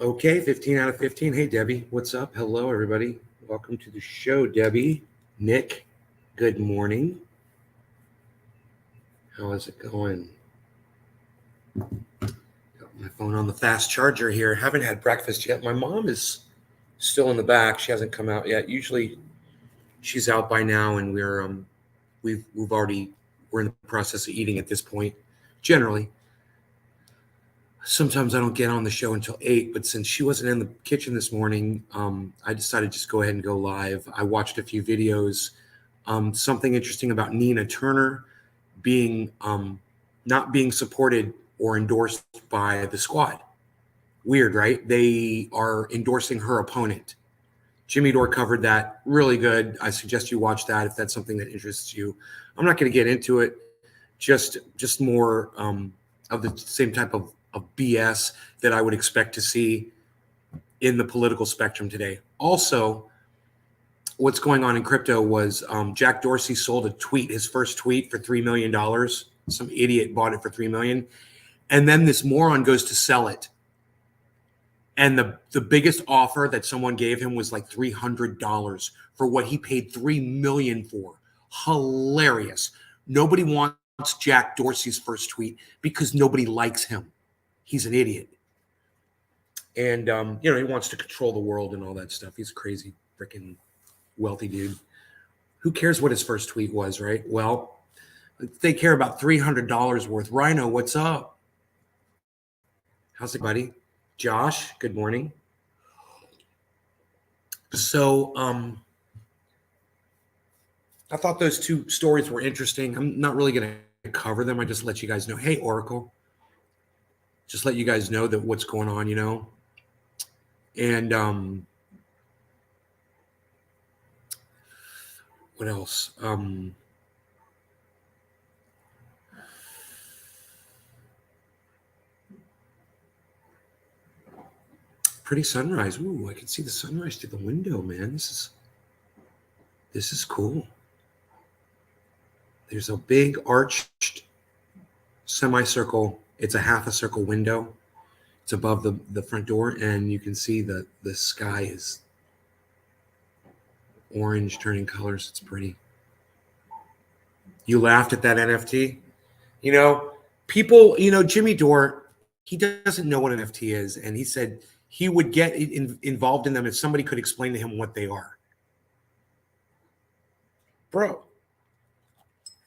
Okay, 15 out of 15. Hey, Debbie, what's up? Hello, everybody. Welcome to the show, Debbie. Nick, good morning. How is it going? Got my phone on the fast charger here. Haven't had breakfast yet. My mom is still in the back. She hasn't come out yet. Usually she's out by now, and we're in the process of eating at this point. Generally, sometimes I don't get on the show until 8, but since she wasn't in the kitchen this morning, I decided to just go ahead and go live. I watched a few videos. Something interesting about Nina Turner being not being supported or endorsed by the squad. Weird, right? They are endorsing her opponent. Jimmy Dore covered that really good. I suggest you watch that if that's something that interests you. I'm not going to get into it. Just more of the same type of BS that I would expect to see in the political spectrum today. Also, what's going on in crypto was Jack Dorsey sold a tweet, his first tweet, for $3 million. Some idiot bought it for $3 million, and then this moron goes to sell it. And the biggest offer that someone gave him was like $300 for what he paid $3 million for. Hilarious. Nobody wants Jack Dorsey's first tweet because nobody likes him. He's an idiot. And he wants to control the world and all that stuff. He's a crazy freaking wealthy dude. Who cares what his first tweet was, right? Well, they care about $300 worth. Rhino, what's up? How's it, buddy? Josh, good morning. So, I thought those two stories were interesting. I'm not really going to cover them. I just let you guys know. Hey, Oracle, just let you guys know that what's going on, And what else? Pretty sunrise. Ooh, I can see the sunrise through the window, man. This is cool. There's a big arched semicircle. It's a half a circle window. It's above the front door, and you can see the sky is orange, turning colors. It's pretty. You laughed at that NFT? People, Jimmy Dore, he doesn't know what an NFT is, and he said he would get involved in them if somebody could explain to him what they are. Bro,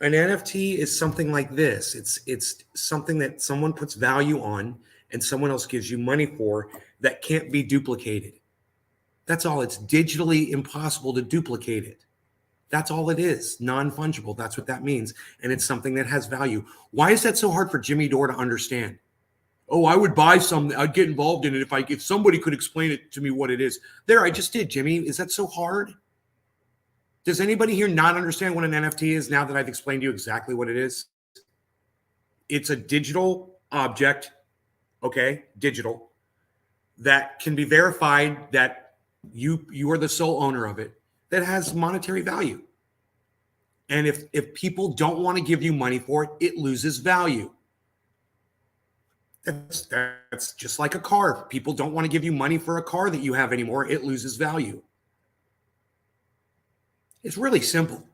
an NFT is something like this. It's something that someone puts value on and someone else gives you money for that can't be duplicated. That's all. It's digitally impossible to duplicate it. That's all it is. Non-fungible. That's what that means. And it's something that has value. Why is that so hard for Jimmy Dore to understand? Oh, I would buy some. I'd get involved in it if somebody could explain it to me what it is. There, I just did, Jimmy. Is that so hard? Does anybody here not understand what an NFT is now that I've explained to you exactly what it is? It's a digital object, okay, digital, that can be verified that you are the sole owner of it, that has monetary value. And if people don't want to give you money for it, it loses value. That's just like a car. If people don't want to give you money for a car that you have anymore, it loses value. It's really simple.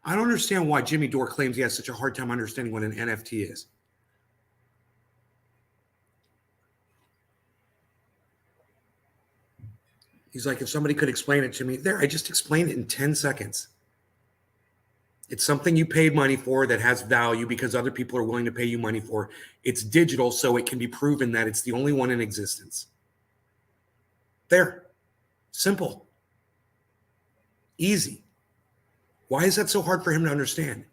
I don't understand why Jimmy Dore claims he has such a hard time understanding what an NFT is. He's like, if somebody could explain it to me, there, I just explained it in 10 seconds. It's something you paid money for that has value because other people are willing to pay you money for. It's digital, so it can be proven that it's the only one in existence. There. Simple. Easy. Why is that so hard for him to understand?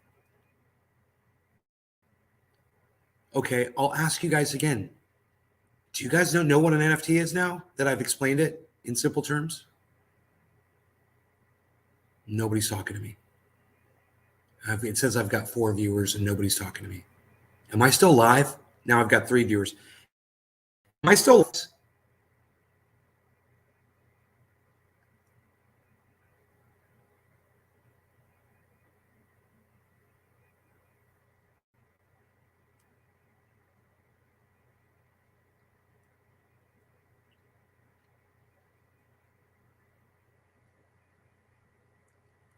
Okay, I'll ask you guys again. Do you guys know what an NFT is now that I've explained it in simple terms? Nobody's talking to me. It says I've got 4 viewers and nobody's talking to me. Am I still live? Now I've got 3 viewers. Am I still live?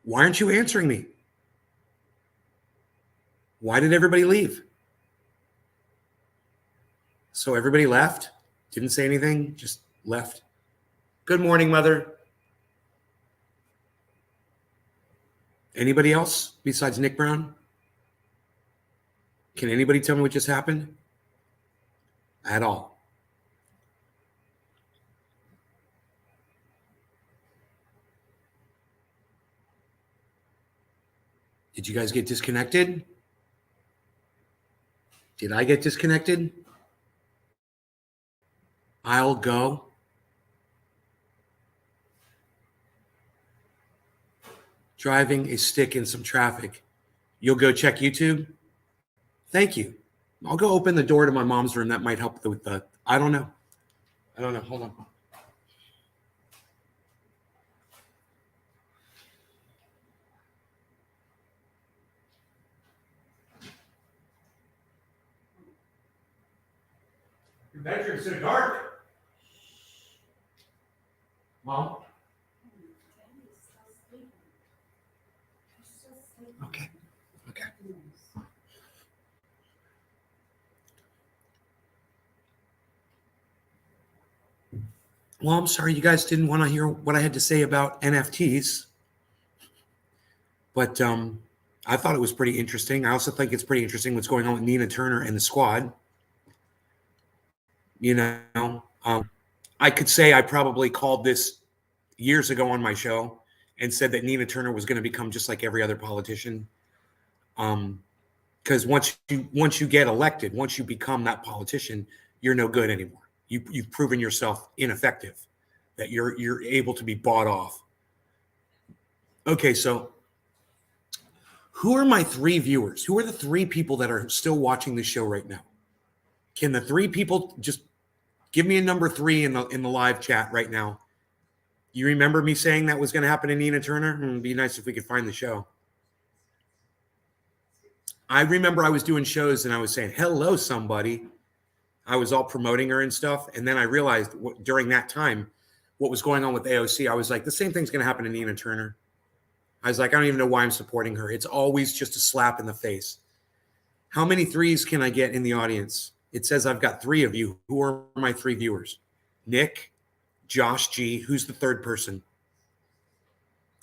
Why aren't you answering me? Why did everybody leave? So everybody left? Didn't say anything, just left. Good morning, Mother. Anybody else besides Nick Brown? Can anybody tell me what just happened? At all? Did you guys get disconnected? Did I get disconnected? I'll go. Driving a stick in some traffic. You'll go check YouTube? Thank you. I'll go open the door to my mom's room. That might help with the, I don't know. Hold on. Your bedroom's so dark. Mom? Okay. Well, I'm sorry you guys didn't want to hear what I had to say about NFTs. But I thought it was pretty interesting. I also think it's pretty interesting what's going on with Nina Turner and the squad. You know, I could say I probably called this years ago on my show and said that Nina Turner was going to become just like every other politician. Because once you get elected, once you become that politician, you're no good anymore. You've proven yourself ineffective, that you're able to be bought off. Okay, so who are my 3 viewers? Who are the 3 people that are still watching this show right now? Can the 3 people just give me a number 3 in the live chat right now? You remember me saying that was going to happen to Nina Turner? It'd be nice if we could find the show. I remember I was doing shows and I was saying, hello, somebody. I was all promoting her and stuff. And then I realized during that time what was going on with AOC. I was like, the same thing's going to happen to Nina Turner. I was like, I don't even know why I'm supporting her. It's always just a slap in the face. How many 3s can I get in the audience? It says I've got 3 of you. Who are my 3 viewers? Nick, Josh G. Who's the 3rd person?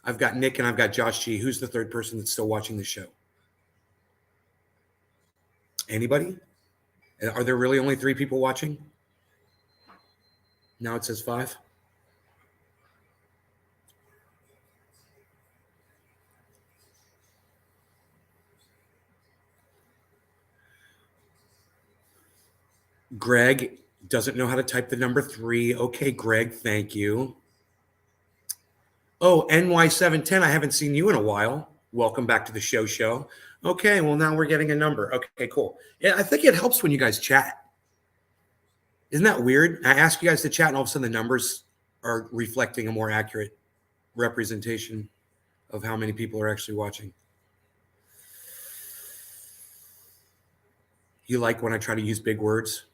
I've got Nick and I've got Josh G. Who's the 3rd person that's still watching the show? Anybody? Are there really only 3 people watching? Now it says 5. Greg doesn't know how to type the number 3. Okay, Greg, thank you. Oh, NY710, I haven't seen you in a while. Welcome back to the show. Okay, well, now we're getting a number. Okay, cool. Yeah, I think it helps when you guys chat. Isn't that weird? I ask you guys to chat, and all of a sudden the numbers are reflecting a more accurate representation of how many people are actually watching. You like when I try to use big words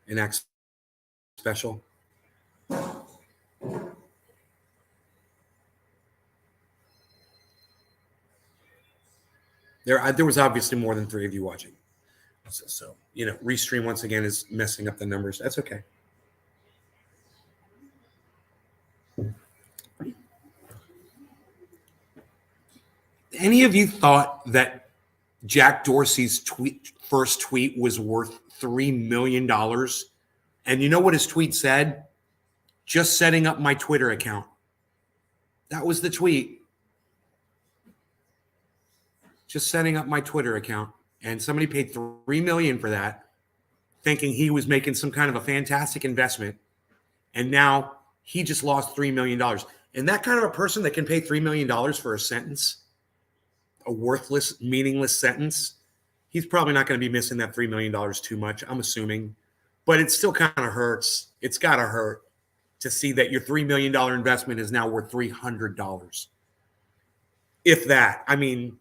and act special? There was obviously more than 3 of you watching. So restream once again is messing up the numbers. That's okay. Any of you thought that Jack Dorsey's first tweet was worth $3 million? And you know what his tweet said? Just setting up my Twitter account. That was the tweet. Just setting up my Twitter account. And somebody paid $3 million for that, thinking he was making some kind of a fantastic investment. And now he just lost $3 million. And that kind of a person that can pay $3 million for a sentence, a worthless, meaningless sentence, he's probably not going to be missing that $3 million too much, I'm assuming. But it still kind of hurts. It's got to hurt to see that your $3 million investment is now worth $300. If that. I mean,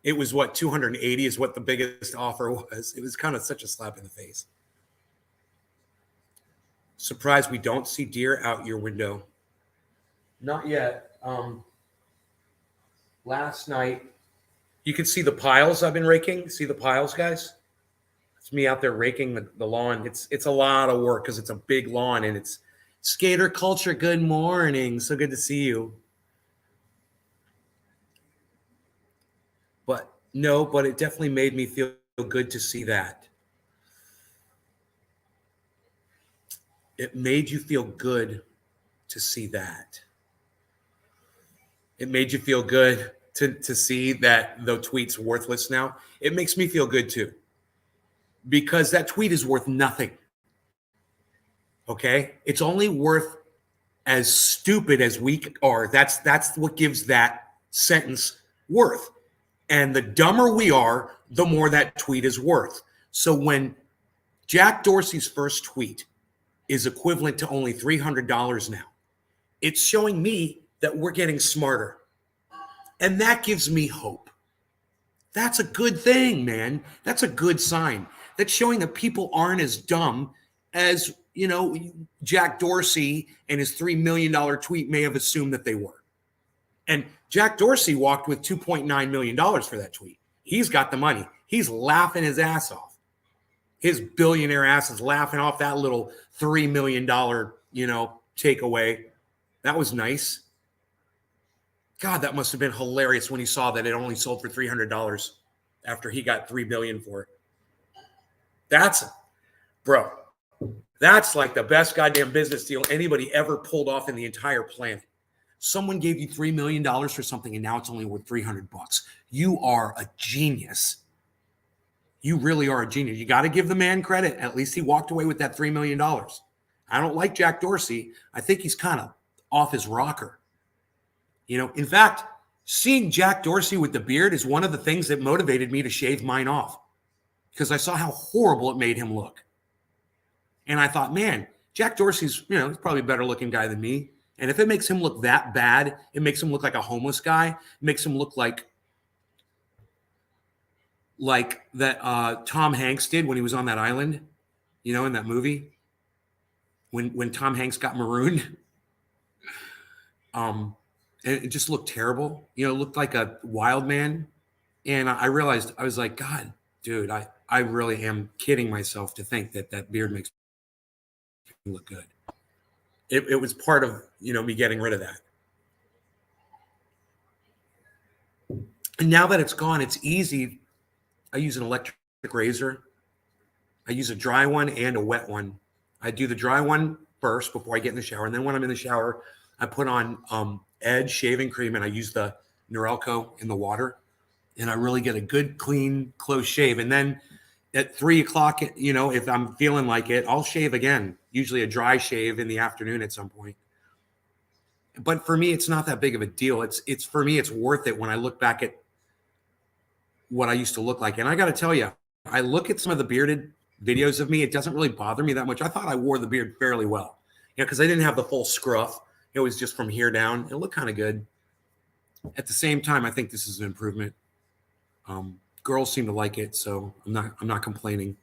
it was what, 280 is what the biggest offer was. It was kind of such a slap in the face. Surprised we don't see deer out your window. Not yet. last night, you can see the piles I've been raking. See the piles, guys? It's me out there raking the lawn. It's a lot of work because it's a big lawn and it's skater culture. Good morning. So good to see you. But no, but it definitely made me feel good to see that. It made you feel good to see that. It made you feel good to see that the tweet's worthless now. It makes me feel good too. Because that tweet is worth nothing. Okay? It's only worth as stupid as we are. That's what gives that sentence worth. And the dumber we are, the more that tweet is worth. So when Jack Dorsey's first tweet is equivalent to only $300 now, it's showing me that we're getting smarter. And that gives me hope. That's a good thing, man. That's a good sign. That's showing that people aren't as dumb as, Jack Dorsey and his $3 million tweet may have assumed that they were. And Jack Dorsey walked with $2.9 million for that tweet. He's got the money. He's laughing his ass off. His billionaire ass is laughing off that little $3 million, takeaway. That was nice. God, that must have been hilarious when he saw that it only sold for $300 after he got $3 billion for it. That's like the best goddamn business deal anybody ever pulled off in the entire planet. Someone gave you $3 million for something and now it's only worth $300. You are a genius. You really are a genius. You got to give the man credit. At least he walked away with that $3 million. I don't like Jack Dorsey. I think he's kind of off his rocker. In fact, seeing Jack Dorsey with the beard is one of the things that motivated me to shave mine off because I saw how horrible it made him look. And I thought, man, Jack Dorsey's, he's probably a better looking guy than me. And if it makes him look that bad, it makes him look like a homeless guy. It makes him look like that Tom Hanks did when he was on that island, in that movie when Tom Hanks got marooned. It just looked terrible. It looked like a wild man. And I realized, I was like, God, dude, I really am kidding myself to think that beard makes me look good. It was part of, me getting rid of that. And now that it's gone, it's easy. I use an electric razor. I use a dry one and a wet one. I do the dry one first before I get in the shower. And then when I'm in the shower, I put on Edge shaving cream and I use the Norelco in the water. And I really get a good, clean, close shave. And then at 3 o'clock, if I'm feeling like it, I'll shave again. Usually a dry shave in the afternoon at some point. But for me, it's not that big of a deal. It's for me, it's worth it when I look back at what I used to look like. And I got to tell you, I look at some of the bearded videos of me. It doesn't really bother me that much. I thought I wore the beard fairly well, because I didn't have the full scruff. It was just from here down. It looked kind of good. At the same time, I think this is an improvement. Girls seem to like it, so I'm not complaining.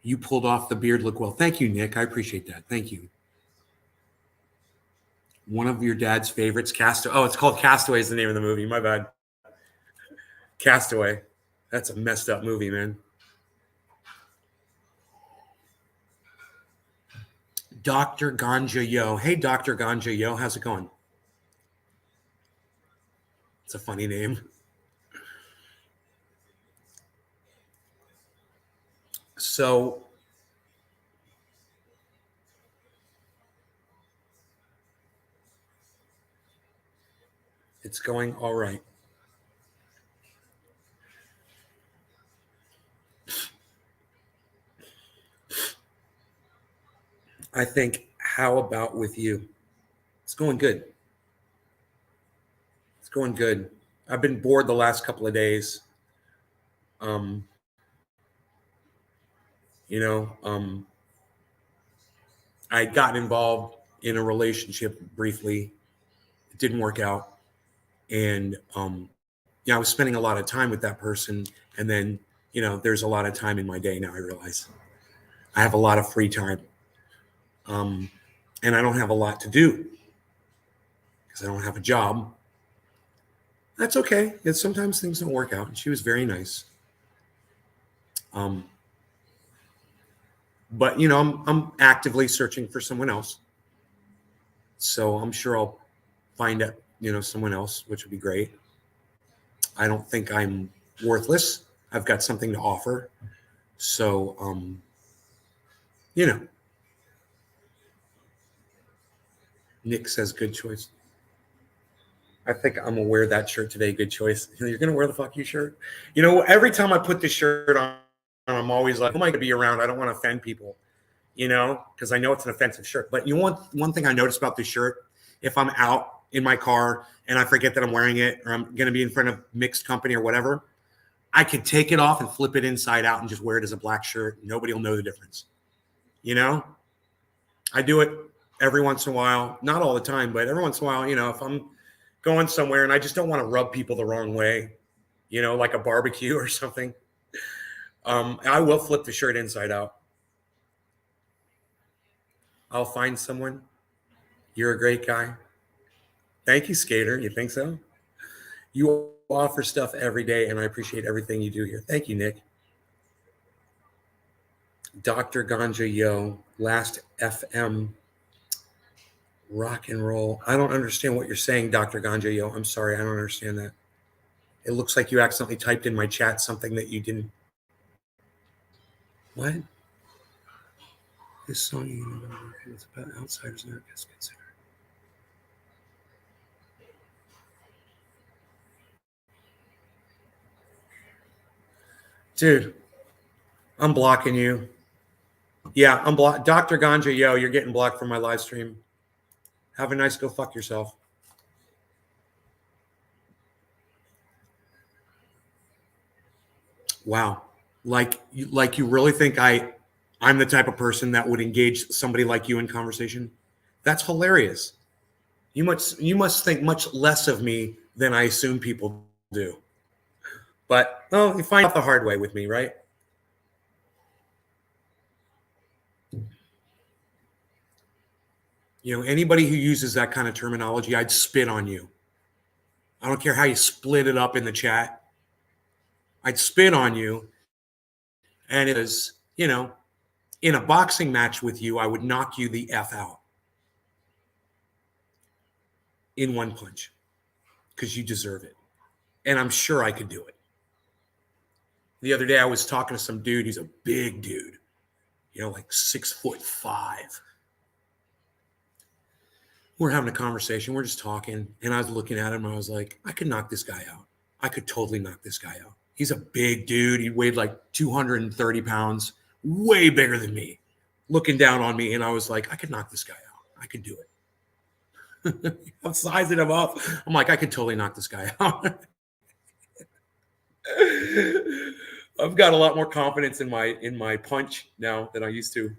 You pulled off the beard look well. Thank you, Nick. I appreciate that. Thank you. One of your dad's favorites, Castaway. Oh, it's called Castaway is the name of the movie. My bad. Castaway. That's a messed up movie, man. Dr. Ganja Yo. Hey, Dr. Ganja Yo. How's it going? It's a funny name. So it's going all right. I think, how about with you? It's going good. It's going good. I've been bored the last couple of days. I got involved in a relationship briefly. It didn't work out. And, I was spending a lot of time with that person. And then, there's a lot of time in my day now, I realize. I have a lot of free time. And I don't have a lot to do. because I don't have a job. That's okay. Sometimes things don't work out. And she was very nice. But you know, I'm actively searching for someone else. So I'm sure I'll find out, you know, someone else, which would be great. I don't think I'm worthless. I've got something to offer. So, you know, Nick says good choice. I think I'm gonna wear that shirt today. Good choice. You're gonna wear the fuck you shirt. You know, every time I put this shirt on, I'm always like, who am I gonna be around? I don't want to offend people, you know, because I know it's an offensive shirt. But you know, one thing I noticed about this shirt, if I'm out in my car and I forget that I'm wearing it, or I'm gonna be in front of mixed company or whatever, I could take it off and flip it inside out and just wear it as a black shirt. Nobody will know the difference. You know, I do it every once in a while, not all the time, but every once in a while, you know, if I'm going somewhere and I just don't want to rub people the wrong way, you know, like a barbecue or something, I will flip the shirt inside out. I'll find someone. You're a great guy. Thank you, Skater. You think so? You offer stuff every day, and I appreciate everything you do here. Thank you, Nick. Dr. Ganja Yo, last FM rock and roll. I don't understand what you're saying, Dr. Ganja Yo. I'm sorry, I don't understand that. It looks like you accidentally typed in my chat something that you didn't. What? This song, you know, it's about outsiders and America's considered. Dude, I'm blocking you. Yeah, I'm blocked. Dr. Ganja Yo, you're getting blocked from my live stream. Have a nice go fuck yourself. Wow. Like you really think I'm the type of person that would engage somebody like you in conversation? That's hilarious. You must think much less of me than I assume people do. But you find out the hard way with me, right? You know, anybody who uses that kind of terminology, I'd spit on you. I don't care how you split it up in the chat. I'd spit on you. And it is, you know, in a boxing match with you, I would knock you the F out in one punch because you deserve it. And I'm sure I could do it. The other day I was talking to some dude. He's a big dude, you know, like 6'5". We're having a conversation. We're just talking. And I was looking at him. And I was like, I could knock this guy out. I could totally knock this guy out. He's a big dude. He weighed like 230 pounds, way bigger than me, looking down on me. And I was like, I could knock this guy out. I could do it. I'm sizing him up. I'm like, I could totally knock this guy out. I've got a lot more confidence in my punch now than I used to.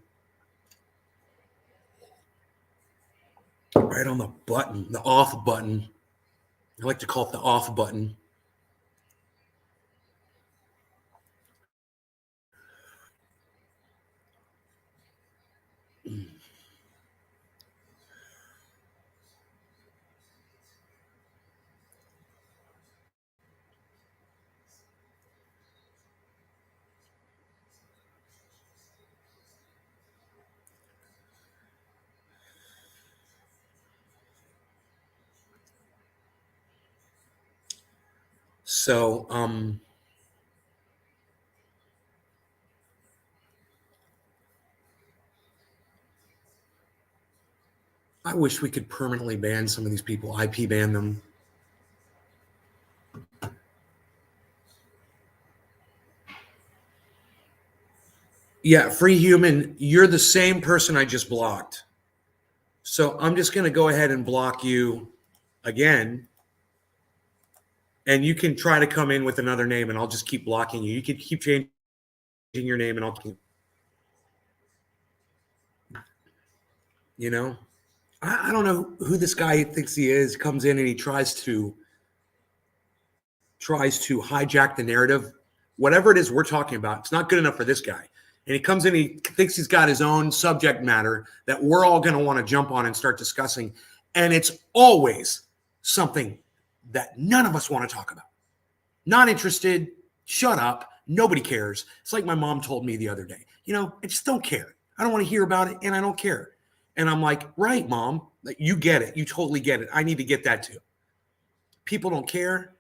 Right on the button, the off button. I like to call it the off button. So, I wish we could permanently ban some of these people, IP ban them. Yeah, Free Human, you're the same person I just blocked. So I'm just going to go ahead and block you again. And you can try to come in with another name and I'll just keep blocking you. You can keep changing your name and I'll keep, you know, I don't know who this guy thinks he is, comes in and he tries to hijack the narrative. Whatever it is we're talking about, it's not good enough for this guy. And he comes in, he thinks he's got his own subject matter that we're all going to want to jump on and start discussing. And it's always something that none of us want to talk about. Not interested, shut up, nobody cares. It's like my mom told me the other day, I just don't care. I don't want to hear about it, and I don't care. And I'm like, right, Mom, you get it. You totally get it. I need to get that too. People don't care.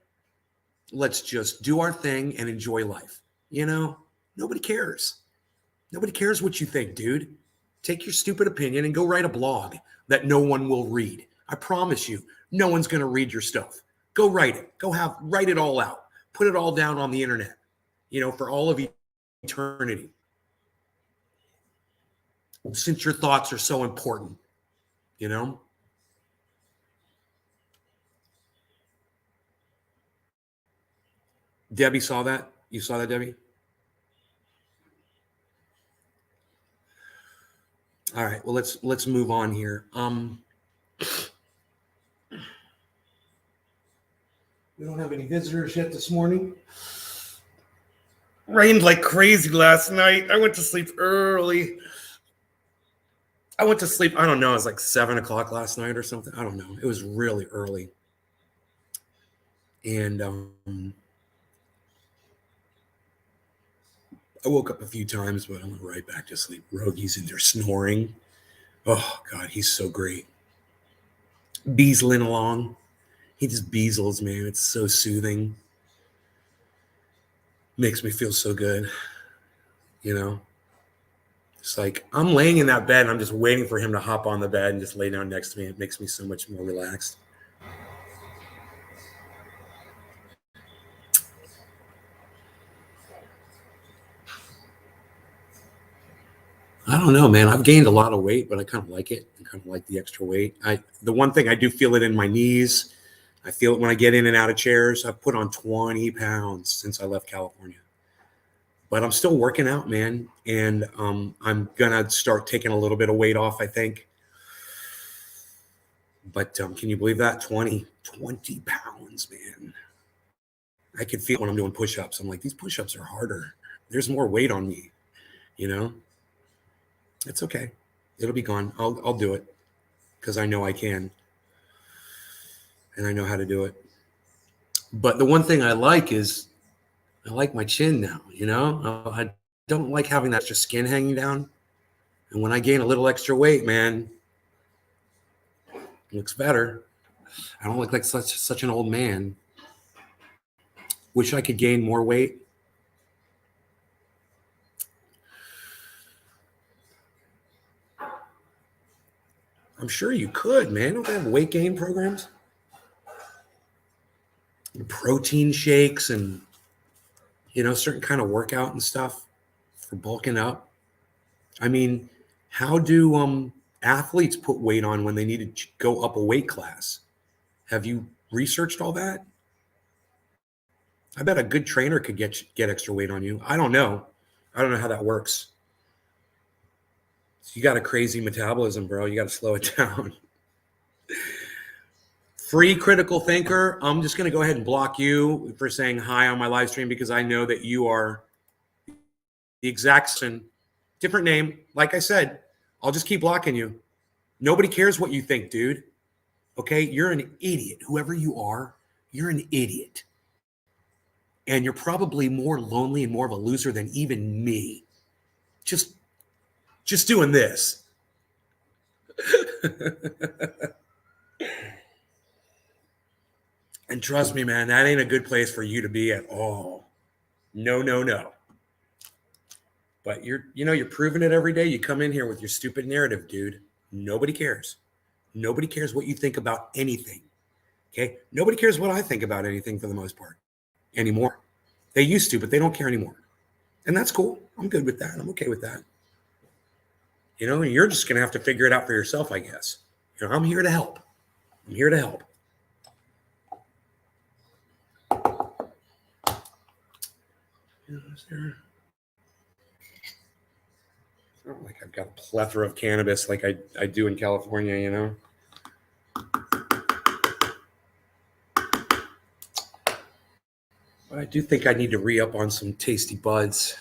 Let's just do our thing and enjoy life. Nobody cares. Nobody cares what you think, dude. Take your stupid opinion and go write a blog that no one will read. I promise you, no one's going to read your stuff. Go write it. Write it all out. Put it all down on the internet, for all of eternity. Since your thoughts are so important, Debbie saw that. You saw that, Debbie? All right. Well, let's move on here. We don't have any visitors yet this morning. Rained like crazy last night. I went to sleep early. I don't know, it was like 7 o'clock last night or something. I don't know. It was really early. And I woke up a few times, but I went right back to sleep. Rogi's in there snoring. Oh, God, he's so great. Beasling along. He just beasels, man. It's so soothing. Makes me feel so good. It's like I'm laying in that bed and I'm just waiting for him to hop on the bed and just lay down next to me. It makes me so much more relaxed. I don't know, man. I've gained a lot of weight, but I kind of like it. I kind of like the extra weight. The one thing I do feel it in my knees. I feel it when I get in and out of chairs. I've put on 20 pounds since I left California. But I'm still working out, man. And I'm going to start taking a little bit of weight off, I think. But can you believe that? 20 pounds, man. I can feel it when I'm doing push-ups. I'm like, these push-ups are harder. There's more weight on me, It's okay. It'll be gone. I'll do it because I know I can. And I know how to do it. But the one thing I like is I like my chin now, I don't like having that extra skin hanging down. And when I gain a little extra weight, man, it looks better. I don't look like such an old man. Wish I could gain more weight. I'm sure you could, man. Don't they have weight gain programs? And protein shakes and, certain kind of workout and stuff for bulking up. I mean, how do athletes put weight on when they need to go up a weight class? Have you researched all that? I bet a good trainer could get extra weight on you. I don't know how that works. So you got a crazy metabolism, bro. You got to slow it down. Free critical thinker. I'm just going to go ahead and block you for saying hi on my live stream because I know that you are the exact different name. Like I said, I'll just keep blocking you. Nobody cares what you think, dude. Okay? You're an idiot. Whoever you are, you're an idiot. And you're probably more lonely and more of a loser than even me. Just doing this. And trust me, man, that ain't a good place for you to be at all. No. But you're proving it every day. You come in here with your stupid narrative, dude. Nobody cares. Nobody cares what you think about anything. Okay? Nobody cares what I think about anything for the most part anymore. They used to, but they don't care anymore. And that's cool. I'm good with that. I'm okay with that. And you're just going to have to figure it out for yourself, I guess. I'm here to help. I'm here to help. Is there... It's not like I've got a plethora of cannabis like I do in California, But I do think I need to re-up on some tasty buds.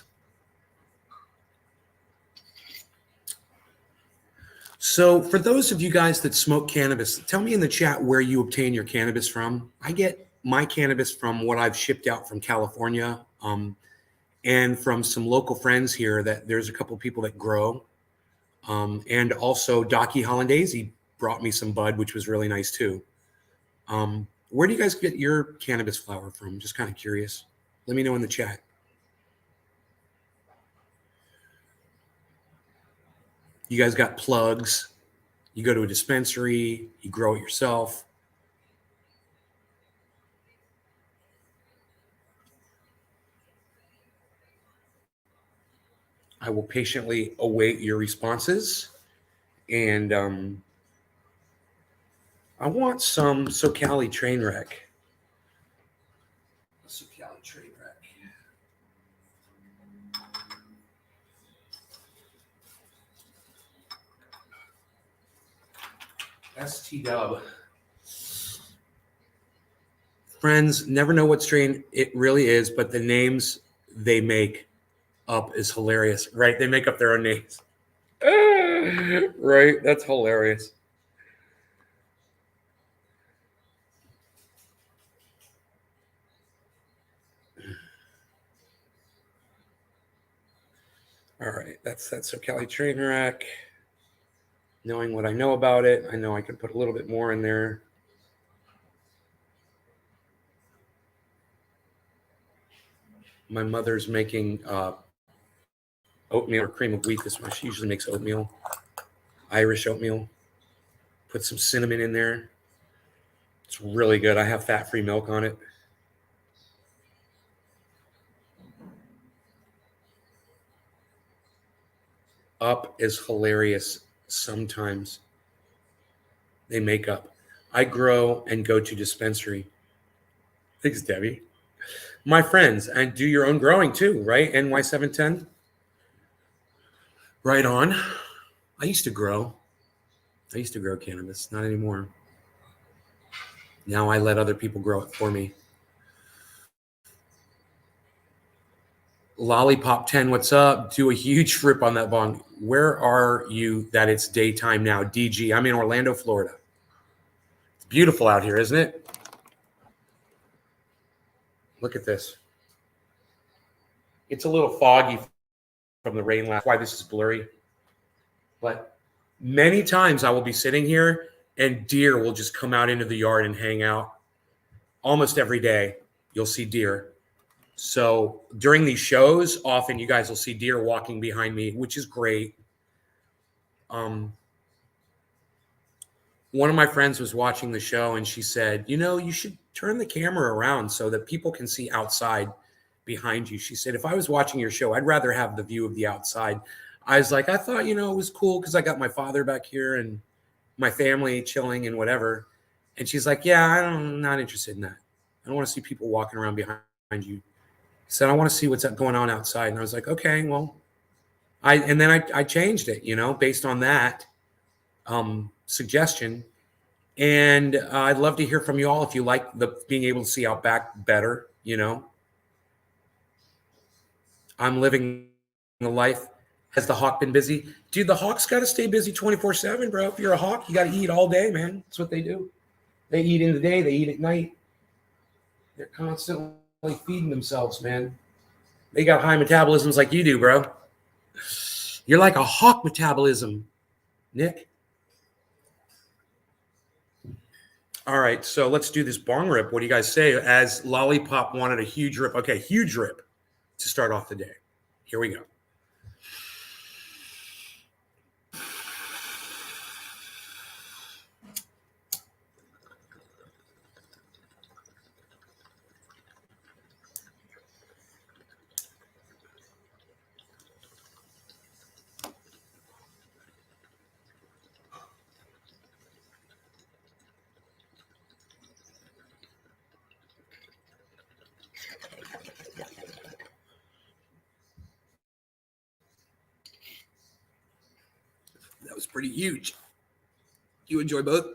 So, for those of you guys that smoke cannabis, tell me in the chat where you obtain your cannabis from. I get my cannabis from what I've shipped out from California, and from some local friends here. That there's a couple of people that grow, and also Docky Hollandaise brought me some bud, which was really nice too. Where do you guys get your cannabis flower from? Just kind of curious. Let me know in the chat. You guys got plugs? You go to a dispensary? You grow it yourself? I will patiently await your responses. And I want some SoCali train wreck. SoCali train wreck. ST Dub. Friends, never know what strain it really is, but the names they make up is hilarious, right? They make up their own names. Right? That's hilarious. All right, that's SoCali train wreck. Knowing what I know about it, I know I can put a little bit more in there. My mother's making oatmeal or cream of wheat this one. She usually makes oatmeal, Irish oatmeal. Put some cinnamon in there. It's really good. I have fat-free milk on it. Up is hilarious sometimes. They make up. I grow and go to dispensary. Thanks, Debbie. My friends, and do your own growing too, right? NY710. Right on. I used to grow cannabis, not anymore. Now I let other people grow it for me. Lollipop 10, what's up? Do a huge rip on that bong. Where are you that it's daytime now? DG, I'm in Orlando, Florida. It's beautiful out here, isn't it? Look at this. It's a little foggy from the rain last. Why this is blurry. But many times I will be sitting here and deer will just come out into the yard and hang out. Almost every day you'll see deer. So during these shows, often you guys will see deer walking behind me, which is great. One of my friends was watching the show and she said, you should turn the camera around so that people can see outside behind you. She said, if I was watching your show, I'd rather have the view of the outside. I was like, I thought, it was cool because I got my father back here and my family chilling and whatever. And she's like, yeah, I'm not interested in that. I don't want to see people walking around behind you. She said, I want to see what's going on outside. And I was like, okay, well, I changed it, based on that suggestion. And I'd love to hear from you all if you like being able to see out back better. I'm living the life. Has the hawk been busy? Dude, the hawk's got to stay busy 24/7, bro. If you're a hawk, you got to eat all day, man. That's what they do. They eat in the day, they eat at night. They're constantly feeding themselves, man. They got high metabolisms like you do, bro. You're like a hawk metabolism, Nick. All right, so let's do this bong rip. What do you guys say? As Lollipop wanted a huge rip. Okay, huge rip to start off the day. Here we go. That was pretty huge. You enjoy both?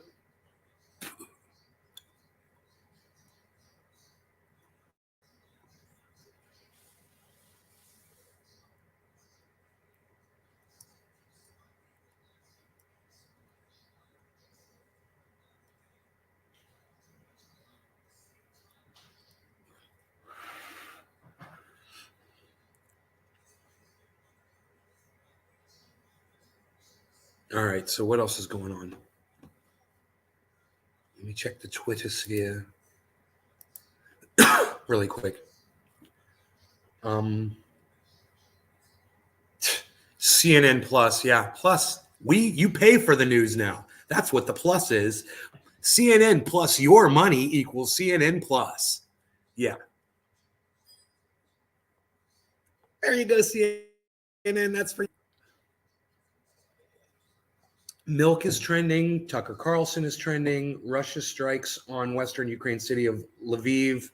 All right, so what else is going on? Let me check the Twitter sphere really quick. CNN Plus, yeah. Plus, you pay for the news now. That's what the plus is. CNN plus your money equals CNN Plus. Yeah. There you go, CNN. That's for you. Milk is trending. Tucker Carlson is trending. Russia strikes on western Ukraine city of Lviv.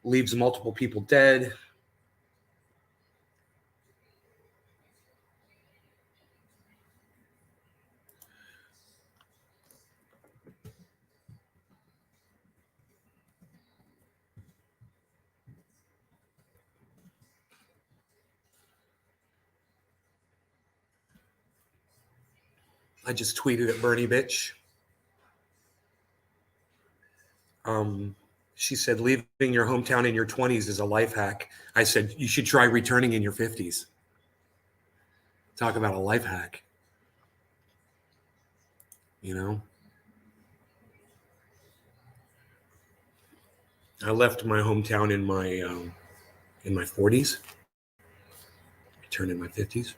Leaves multiple people dead. I just tweeted at Bernie bitch. She said, leaving your hometown in your 20s is a life hack. I said, you should try returning in your 50s. Talk about a life hack. You know? I left my hometown in my 40s. Returned in my 50s.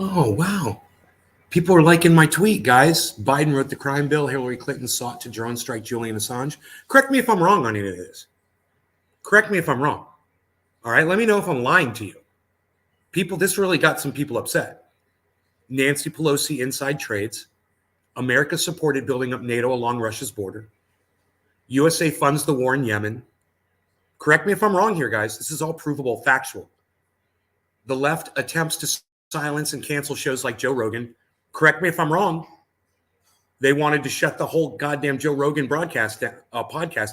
Oh, wow. People are liking my tweet, guys. Biden wrote the crime bill. Hillary Clinton sought to drone strike Julian Assange. Correct me if I'm wrong on any of this. Correct me if I'm wrong. All right, let me know if I'm lying to you. People, this really got some people upset. Nancy Pelosi inside trades. America supported building up NATO along Russia's border. USA funds the war in Yemen. Correct me if I'm wrong here, guys. This is all provable, factual. The left attempts to silence and cancel shows like Joe Rogan. Correct me if I'm wrong. They wanted to shut the whole goddamn Joe Rogan podcast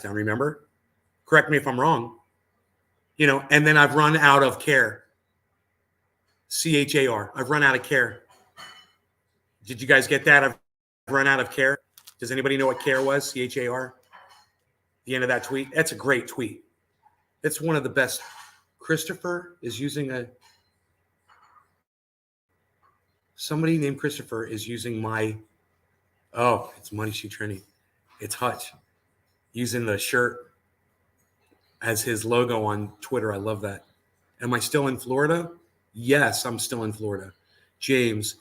down, remember? Correct me if I'm wrong. You know, and then I've run out of care. CHAR. I've run out of care. Did you guys get that? I've run out of care. Does anybody know what care was? CHAR? The end of that tweet? That's a great tweet. It's one of the best. Christopher is using somebody named Christopher is using it's Money Shoe Trending. It's Hutch using the shirt as his logo on Twitter. I love that. Am I still in Florida? Yes, I'm still in Florida. James,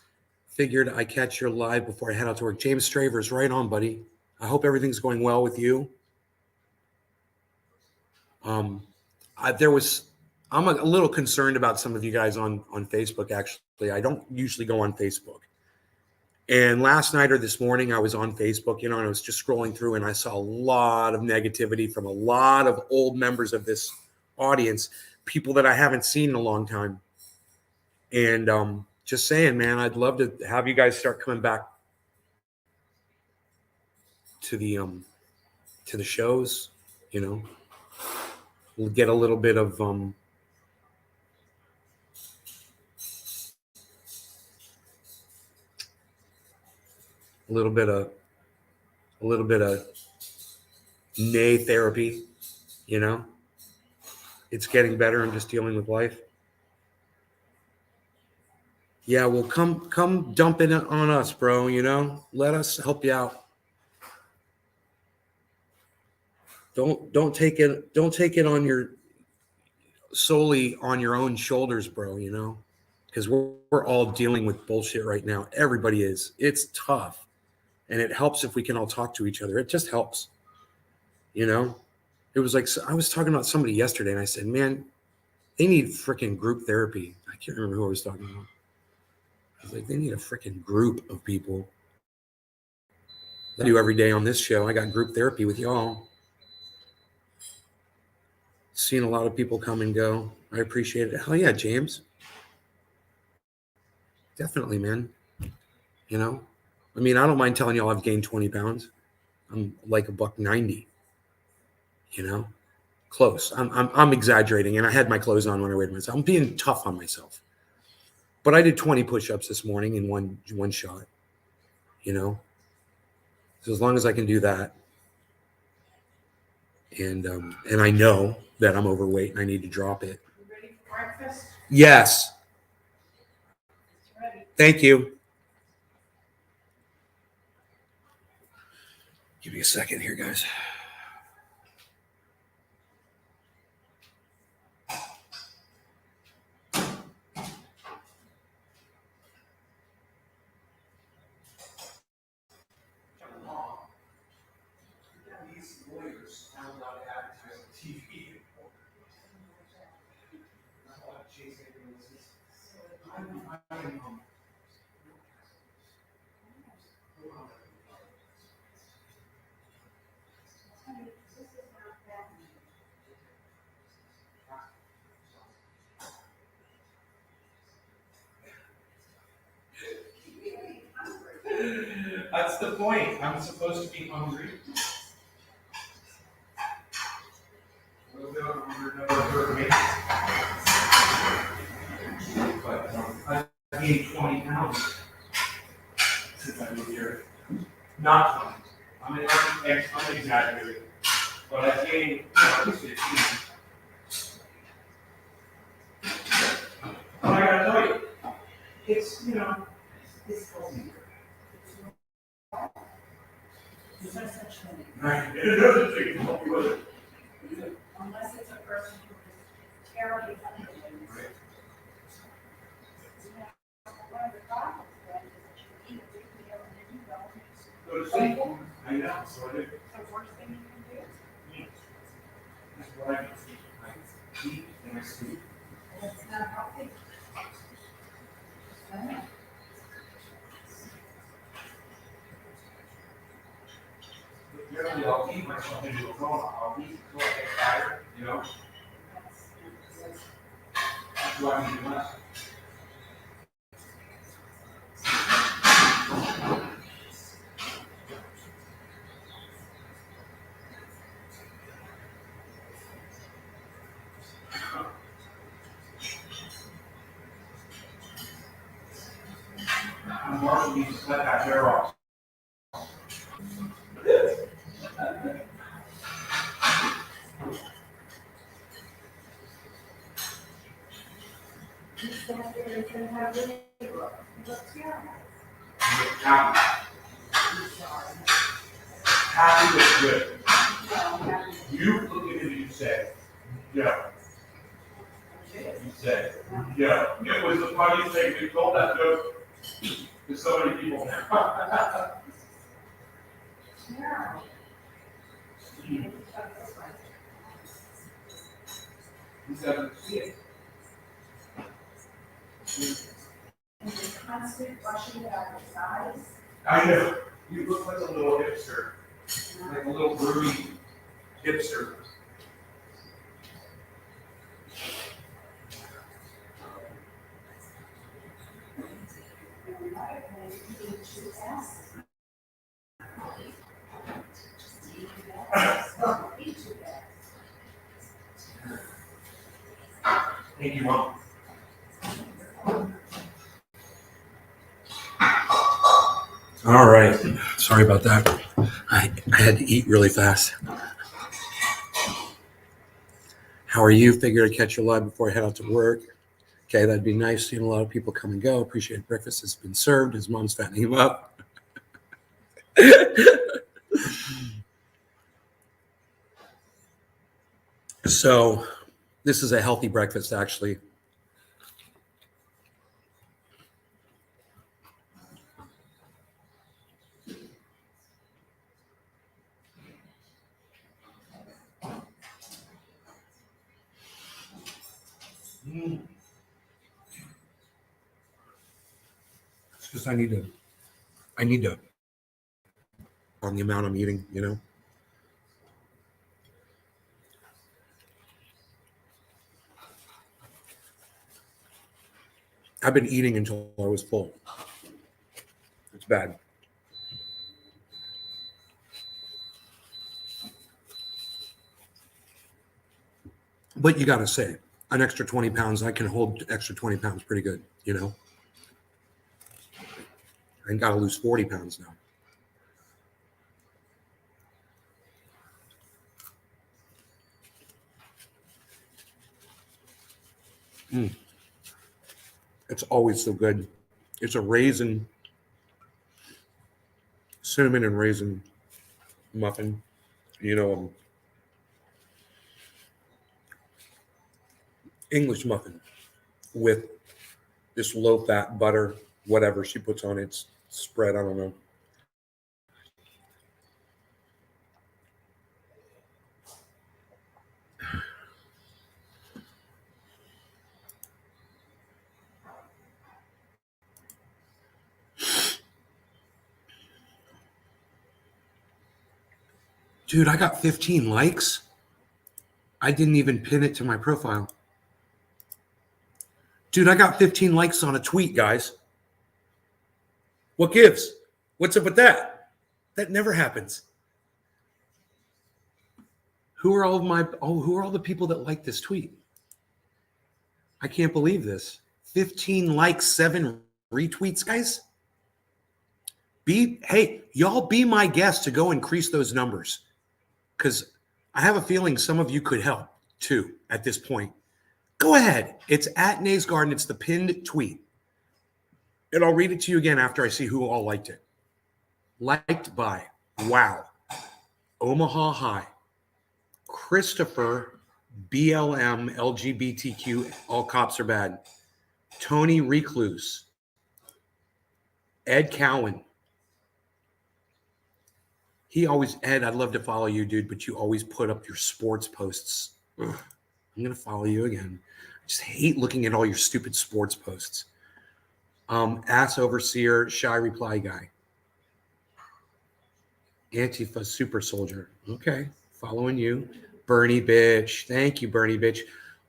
figured I catch your live before I head out to work. James Stravers, right on, buddy. I hope everything's going well with you. I'm a little concerned about some of you guys on Facebook, actually. I don't usually go on Facebook. And last night or this morning, I was on Facebook, and I was just scrolling through, and I saw a lot of negativity from a lot of old members of this audience, people that I haven't seen in a long time. And just saying, man, I'd love to have you guys start coming back to the shows. You know, we'll get a little bit of a little bit of nay therapy. You know, it's getting better. I'm just dealing with life. Yeah, well, come dump it on us, bro. You know, let us help you out. Don't take it on your solely on your own shoulders, bro. You know, because we're all dealing with bullshit right now. Everybody is. It's tough, and it helps if we can all talk to each other. It just helps. You know, it was like I was talking about somebody yesterday, and I said, man, they need freaking group therapy. I can't remember who I was talking about. I was like, they need a freaking group of people. I do every day on this show. I got group therapy with y'all. Seen a lot of people come and go. I appreciate it. Hell yeah, James. Definitely, man. You know, I mean, I don't mind telling y'all I've gained 20 pounds. I'm like $190. You know, close. I'm exaggerating, and I had my clothes on when I weighed myself. I'm being tough on myself. But I did 20 push-ups this morning in one shot. You know, so as long as I can do that, and I know that I'm overweight and I need to drop it. You ready for breakfast? Yes. It's ready. Thank you. Give me a second here, guys. These lawyers found out advertising TV. That's the point. I'm supposed to be hungry. A little bit on another weight. But I've gained 20 pounds since I moved here. Not 20. I'm exaggerating. But I've gained at least 15. But I gotta tell you, it's healthy. There's no such thing. Right. It doesn't take to help you with it. Unless it's a person who is terribly hungry. Right. One of the problems then is that you eat a big meal and then you don't. Go to sleep. I know. So I do. It's the worst thing you can do. That's what I do. I eat and I sleep. And it's not healthy. No. Generally, I'll eat myself into a coma. I'll eat until I get tired, That's why I do less. Marshall needs to cut that hair off. Happy. Happy looks good. You look at it and you say, yeah. You said, yeah. It was the funniest thing. We told that joke to so many people now. He doesn't see it. And the constant brushing it out your sides. I know. You look like a little hipster. Like a little groovy hipster. Thank you, Mom. All right. Sorry about that. I had to eat really fast. How are you? Figured I'd catch you live before I head out to work. Okay, that'd be nice. Seeing a lot of people come and go. Appreciate breakfast has been served. His mom's fattening him up. So, this is a healthy breakfast, actually. It's just I need to on the amount I'm eating. I've been eating until I was full. It's bad. But you got to say, an extra 20 pounds, I can hold extra 20 pounds pretty good, I got to lose 40 pounds now. It's always so good. It's a raisin, cinnamon and raisin muffin. You know, English muffin with this low fat butter, whatever she puts on its spread. I don't know. Dude, I got 15 likes. I didn't even pin it to my profile. Dude, I got 15 likes on a tweet, guys. What gives? What's up with that? That never happens. Who are all the people that like this tweet? I can't believe this. 15 likes, 7 retweets, guys. Hey, y'all be my guest to go increase those numbers. Because I have a feeling some of you could help too at this point. Go ahead. It's at Nays Garden. It's the pinned tweet. And I'll read it to you again after I see who all liked it. Liked by, wow, Omaha High, Christopher, BLM, LGBTQ, all cops are bad, Tony Recluse, Ed Cowan. Ed, I'd love to follow you, dude, but you always put up your sports posts. Ugh, I'm going to follow you again. I just hate looking at all your stupid sports posts. Ass Overseer, Shy Reply Guy. Antifa Super Soldier. Okay, following you. Bernie Bitch. Thank you, Bernie Bitch.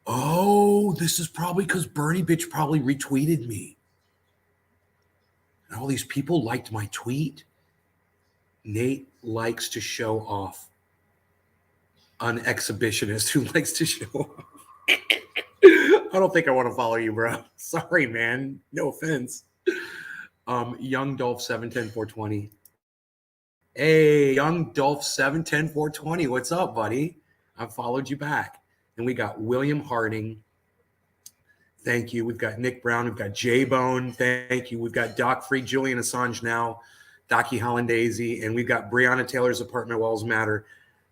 Oh, this is probably because Bernie Bitch probably retweeted me. And all these people liked my tweet. Nate likes to show off. An exhibitionist who likes to show off. I don't think I want to follow you, bro. Sorry, man. No offense. Young Dolph 710-420. Hey, Young Dolph 710-420. What's up, buddy? I followed you back. And we got William Harding. Thank you. We've got Nick Brown. We've got J-Bone. Thank you. We've got Doc Free, Julian Assange now, Docky Hollandaise, and we've got Breonna Taylor's Apartment Walls Matter.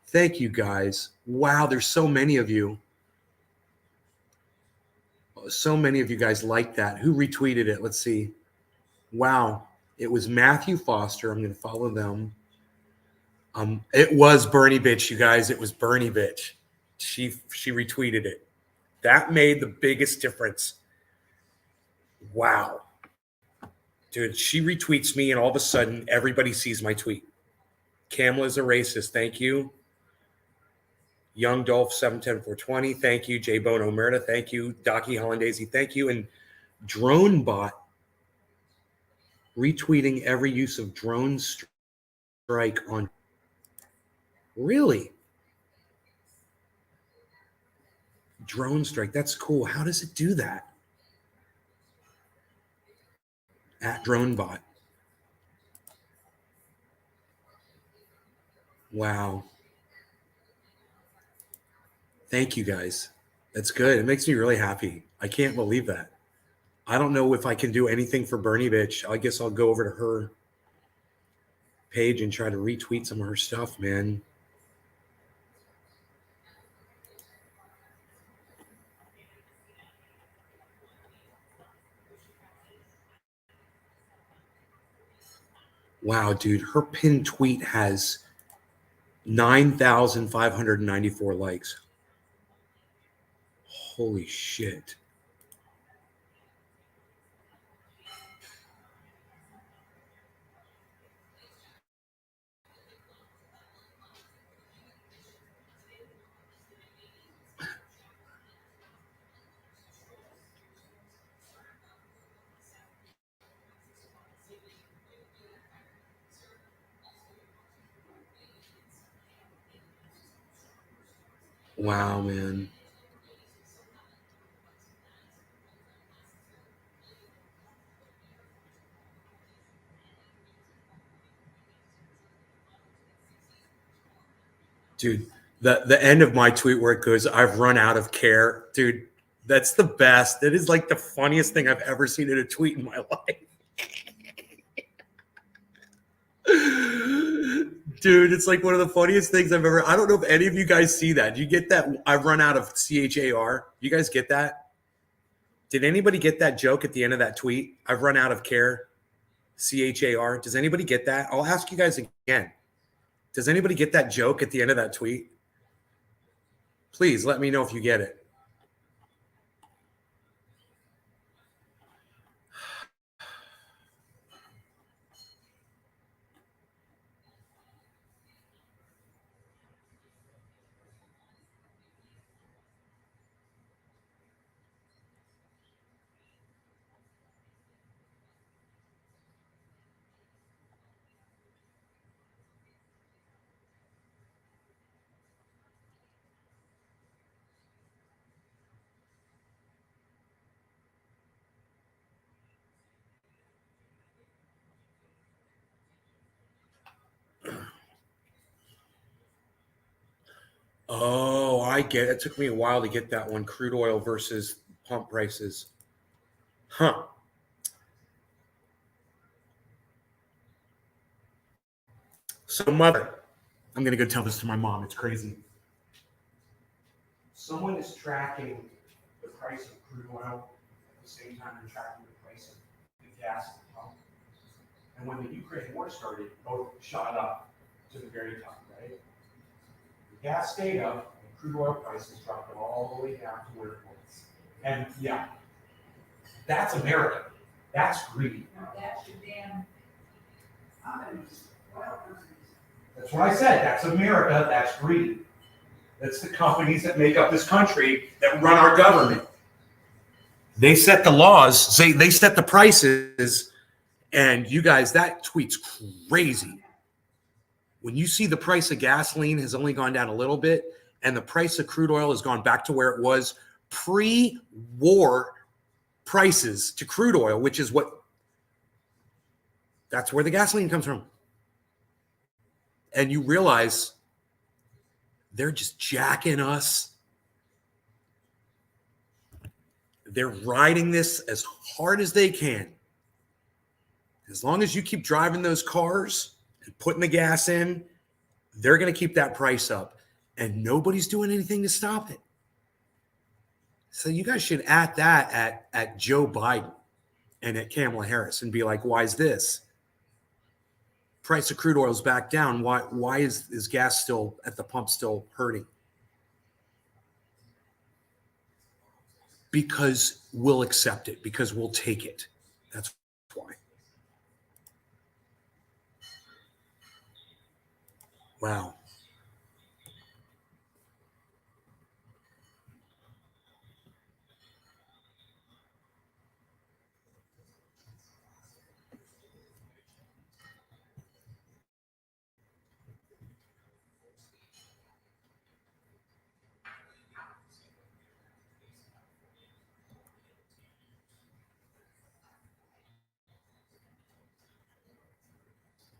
Thank you, guys. Wow, there's so many of you. So many of you guys like that. Who retweeted it? Let's see. Wow. It was Matthew Foster. I'm going to follow them. It was Bernie Bitch, you guys. It was Bernie Bitch. She retweeted it. That made the biggest difference. Wow. Dude, she retweets me and all of a sudden everybody sees my tweet. Kamla's a racist. Thank you. Young Dolph 710-420. Thank you. J Bone Omerta. Thank you. Docky Hollandaise. Thank you. And Drone Bot retweeting every use of drone strike on. Really? Drone strike. That's cool. How does it do that? At Drone Bot. Wow. Thank you, guys. That's good. It makes me really happy. I can't believe that. I don't know if I can do anything for Bernie Bitch. I guess I'll go over to her page and try to retweet some of her stuff, man. Wow, dude. Her pinned tweet has 9,594 likes. Holy shit. Wow, man. Dude, the end of my tweet where it goes, I've run out of care. Dude, That's the best. That is like the funniest thing I've ever seen in a tweet in my life. Dude, it's like one of the funniest things I've ever. I don't know if any of you guys see that. Do you get that? I've run out of CHAR. You guys get that? Did anybody get that joke at the end of that tweet? I've run out of care. CHAR. Does anybody get that? I'll ask you guys again. Does anybody get that joke at the end of that tweet? Please let me know if you get it. Oh, I get it. It took me a while to get that one. Crude oil versus pump prices. Huh. So, mother, I'm going to go tell this to my mom. It's crazy. Someone is tracking the price of crude oil at the same time they're tracking the price of the gas at the pump. And when the Ukraine war started, both shot up to the very top, right? The gas stayed up, and crude oil prices dropped all the way down to where it was. And yeah, that's America. That's greedy. Now, that's your damn companies, oil companies. That's what I said. That's America. That's greedy. That's the companies that make up this country that run our government. They set the laws. They set the prices. And you guys, that tweet's crazy. When you see the price of gasoline has only gone down a little bit, and the price of crude oil has gone back to where it was pre-war prices to crude oil, which is that's where the gasoline comes from. And you realize they're just jacking us. They're riding this as hard as they can. As long as you keep driving those cars and putting the gas in, they're going to keep that price up. And nobody's doing anything to stop it. So you guys should at that at Joe Biden and at Kamala Harris and be like, why is this? Price of crude oil is back down. Why is gas still at the pump still hurting? Because we'll accept it, because we'll take it. That's why. Wow.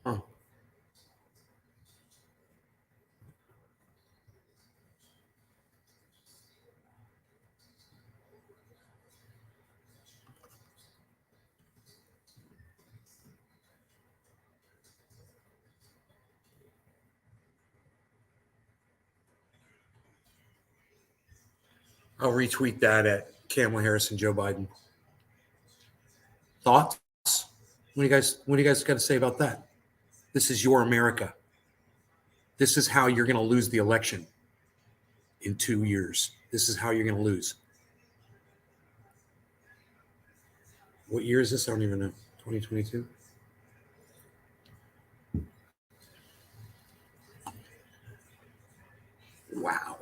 Huh. I'll retweet that at Kamala Harris and Joe Biden. Thoughts? What do you guys got to say about that? This is your America. This is how you're going to lose the election in 2 years. This is how you're going to lose. What year is this? I don't even know. 2022? Wow.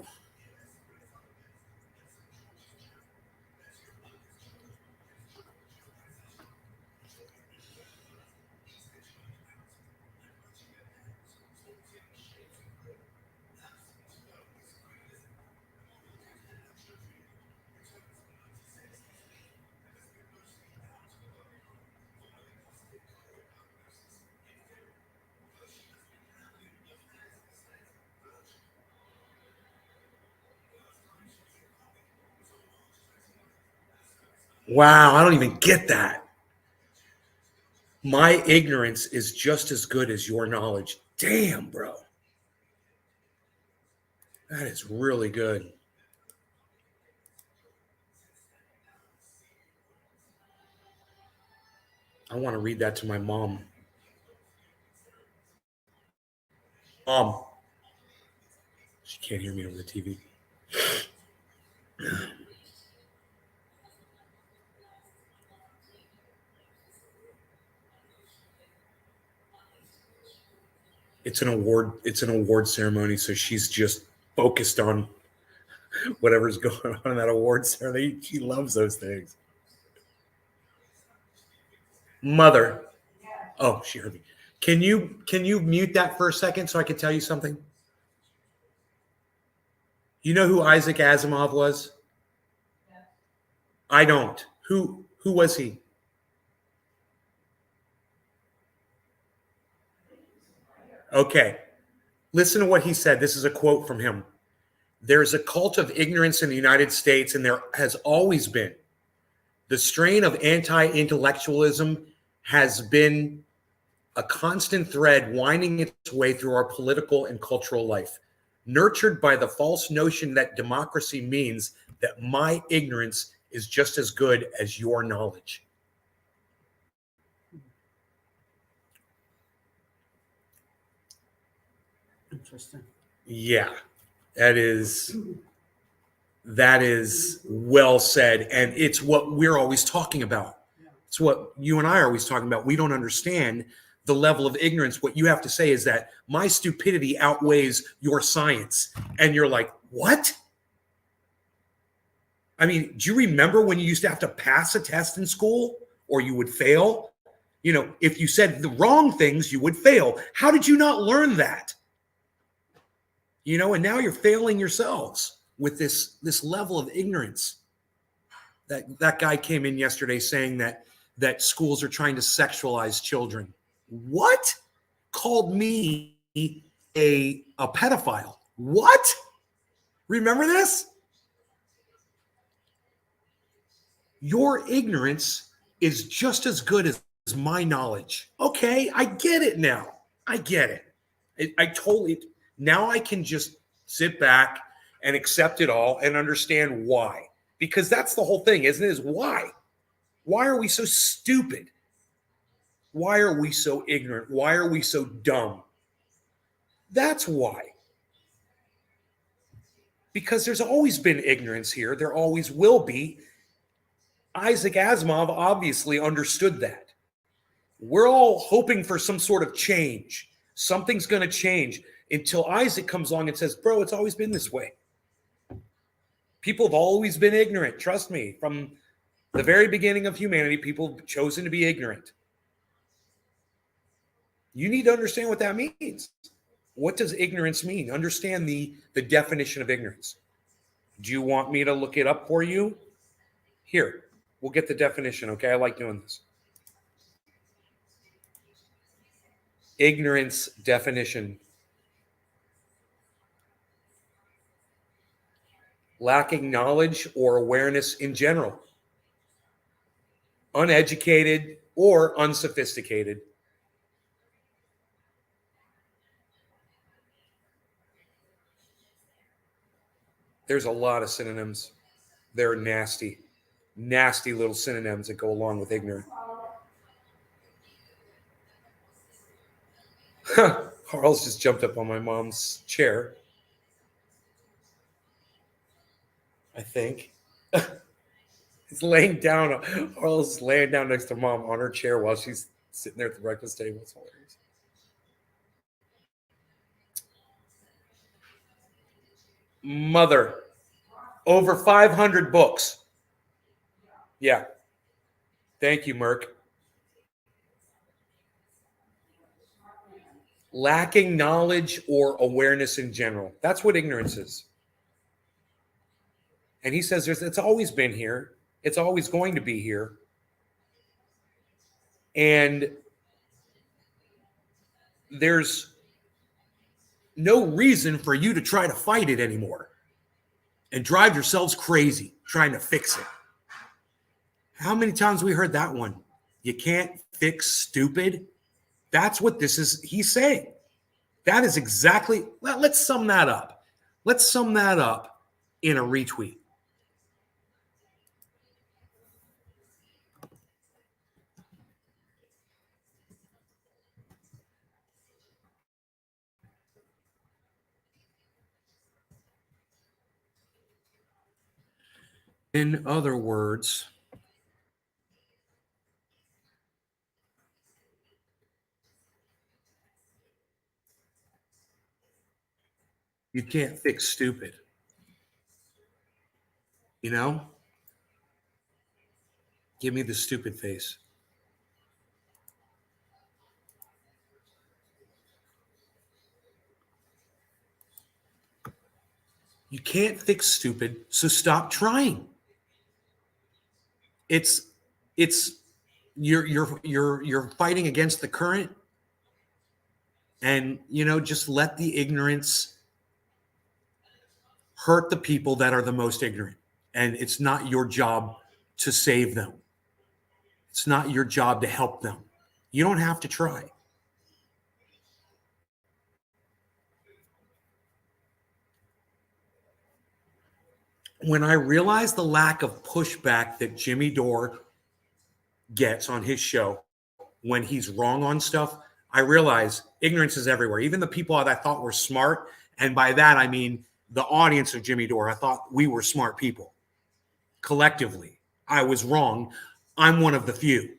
Wow, I don't even get that. My ignorance is just as good as your knowledge. Damn, bro. That is really good. I want to read that to my mom. Mom. She can't hear me over the TV. It's an award ceremony, so she's just focused on whatever's going on in that award ceremony. She loves those things. Mother. Oh, she heard me. Can you mute that for a second so I can tell you something? You know who Isaac Asimov was? I don't. Who was he? Okay. Listen to what he said. This is a quote from him. There's a cult of ignorance in the United States, and there has always been. The strain of anti-intellectualism has been a constant thread winding its way through our political and cultural life, nurtured by the false notion that democracy means that my ignorance is just as good as your knowledge. Interesting. Yeah, that is well said. And it's what we're always talking about. It's what you and I are always talking about. We don't understand the level of ignorance. What you have to say is that my stupidity outweighs your science. And you're like, what? I mean, do you remember when you used to have to pass a test in school or you would fail? You know, if you said the wrong things, you would fail. How did you not learn that? You know, and now you're failing yourselves with this level of ignorance. That guy came in yesterday saying that schools are trying to sexualize children. What? Called me a pedophile. What? Remember this? Your ignorance is just as good as my knowledge. Okay, I get it now. I get it. I totally, now I can just sit back and accept it all and understand why. Because that's the whole thing, isn't it? Is why? Why are we so stupid? Why are we so ignorant? Why are we so dumb? That's why. Because there's always been ignorance here. There always will be. Isaac Asimov obviously understood that. We're all hoping for some sort of change. Something's going to change until Isaac comes along and says, bro, it's always been this way. People have always been ignorant. Trust me, from the very beginning of humanity, people have chosen to be ignorant. You need to understand what that means. What does ignorance mean? Understand the definition of ignorance. Do you want me to look it up for you? Here, we'll get the definition, okay? I like doing this. Ignorance definition. Lacking knowledge or awareness in general. Uneducated or unsophisticated. There's a lot of synonyms. They're nasty, nasty little synonyms that go along with ignorant. Carl's just jumped up on my mom's chair. I think. He's laying down. Carl's laying down next to mom on her chair while she's sitting there at the breakfast table. It's hilarious. Mother. Over 500 books. Yeah. Thank you, Merck. Lacking knowledge or awareness in general. That's what ignorance is. And he says it's always been here. It's always going to be here. And there's no reason for you to try to fight it anymore and drive yourselves crazy trying to fix it. How many times we heard that one? You can't fix stupid. That's what this is. He's saying. That is exactly. Well, let's sum that up. Let's sum that up in a retweet. In other words, you can't fix stupid. You know? Give me the stupid face. You can't fix stupid, so stop trying. It's you're fighting against the current, and just let the ignorance hurt the people that are the most ignorant, and it's not your job to save them. It's not your job to help them. You don't have to try. When I realized the lack of pushback that Jimmy Dore gets on his show when he's wrong on stuff, I realize ignorance is everywhere. Even the people that I thought were smart, and by that I mean the audience of Jimmy Dore, I thought we were smart people. Collectively, I was wrong. I'm one of the few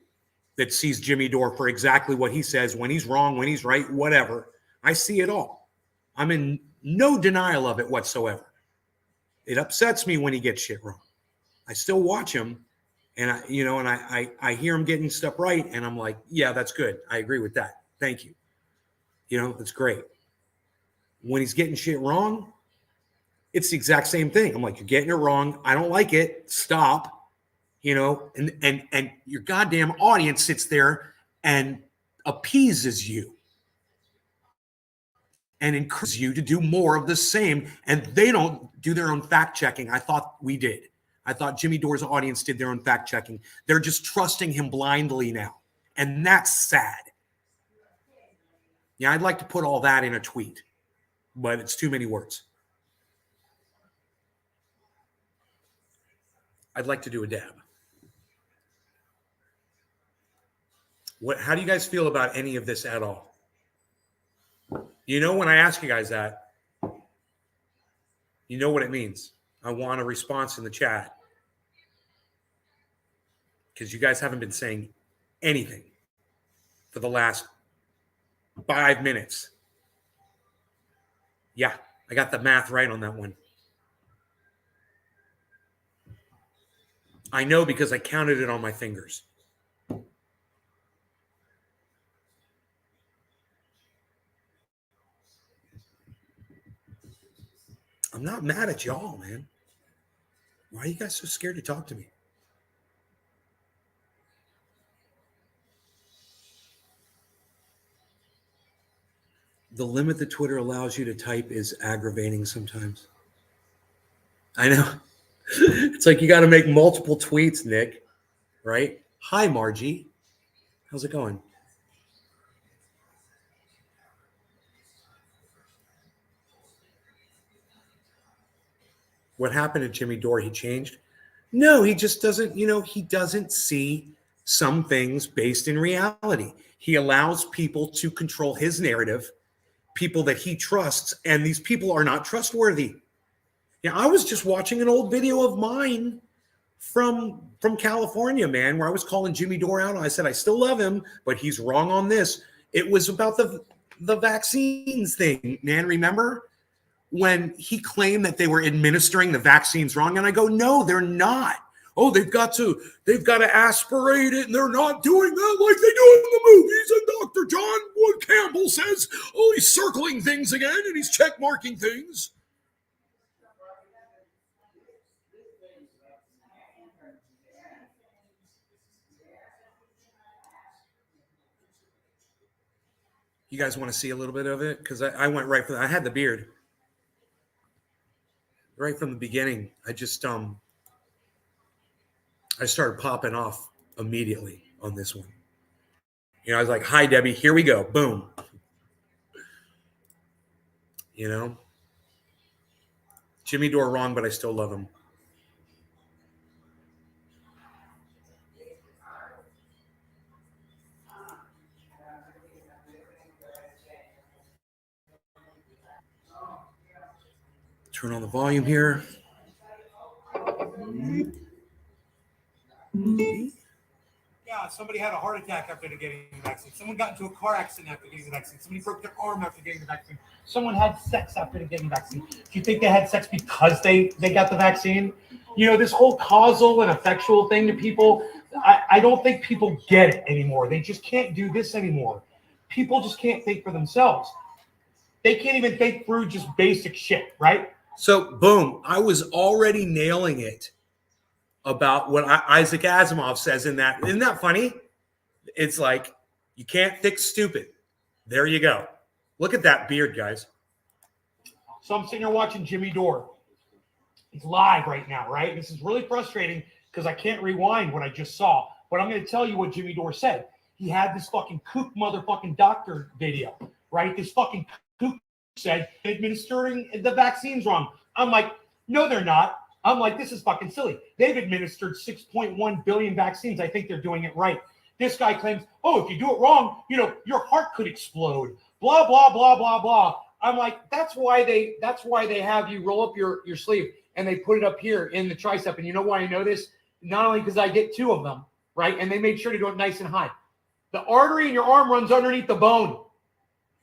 that sees Jimmy Dore for exactly what he says, when he's wrong, when he's right, whatever. I see it all. I'm in no denial of it whatsoever. It upsets me when he gets shit wrong. I still watch him, and I hear him getting stuff right, and I'm like, yeah, that's good. I agree with that. Thank you. That's great. When he's getting shit wrong, it's the exact same thing. I'm like, you're getting it wrong. I don't like it. Stop. And your goddamn audience sits there and appeases you and encourages you to do more of the same. And they don't do their own fact checking. I thought we did. I thought Jimmy Dore's audience did their own fact checking. They're just trusting him blindly now. And that's sad. Yeah, I'd like to put all that in a tweet, but it's too many words. I'd like to do a dab. How do you guys feel about any of this at all? When I ask you guys that, you know what it means. I want a response in the chat, because you guys haven't been saying anything for the last 5 minutes. Yeah, I got the math right on that one. I know because I counted it on my fingers. I'm not mad at y'all, man. Why are you guys so scared to talk to me? The limit that Twitter allows you to type is aggravating sometimes. I know. It's like you got to make multiple tweets, Nick, right? Hi, Margie. How's it going? What happened to Jimmy Dore? He changed? No, he just doesn't, he doesn't see some things based in reality. He allows people to control his narrative, people that he trusts, and these people are not trustworthy. Yeah, I was just watching an old video of mine from California, man, where I was calling Jimmy Dore out. I said, I still love him, but he's wrong on this. It was about the vaccines thing, man. Remember when he claimed that they were administering the vaccines wrong? And I go, no, they're not. Oh, they've got to aspirate it, and they're not doing that like they do in the movies. And Dr. John Wood Campbell says, oh, he's circling things again, and he's check marking things. You guys want to see a little bit of it? Because I went right for that. I had the beard right from the beginning. I just I started popping off immediately on this one. I was like, hi, Debbie, here we go. Boom. Jimmy Dore wrong, but I still love him. Turn on the volume here. Yeah, somebody had a heart attack after getting the vaccine. Someone got into a car accident after getting the vaccine. Somebody broke their arm after getting the vaccine. Someone had sex after getting the vaccine. Do you think they had sex because they got the vaccine? This whole causal and effectual thing to people, I don't think people get it anymore. They just can't do this anymore. People just can't think for themselves. They can't even think through just basic shit, right? So, boom, I was already nailing it about what Isaac Asimov says in that. Isn't that funny? It's like, you can't fix stupid. There you go. Look at that beard, guys. So I'm sitting here watching Jimmy Dore. He's live right now, right? This is really frustrating because I can't rewind what I just saw. But I'm going to tell you what Jimmy Dore said. He had this fucking kook motherfucking doctor video, right? This fucking kook said administering the vaccines wrong. I'm like, no, they're not. I'm like, this is fucking silly. They've administered 6.1 billion vaccines. I think they're doing it right. This guy claims, oh, if you do it wrong, your heart could explode. Blah, blah, blah, blah, blah. I'm like, that's why they have you roll up your sleeve and they put it up here in the tricep. And you know why I know this? Not only because I get 2 of them, right? And they made sure to do it nice and high. The artery in your arm runs underneath the bone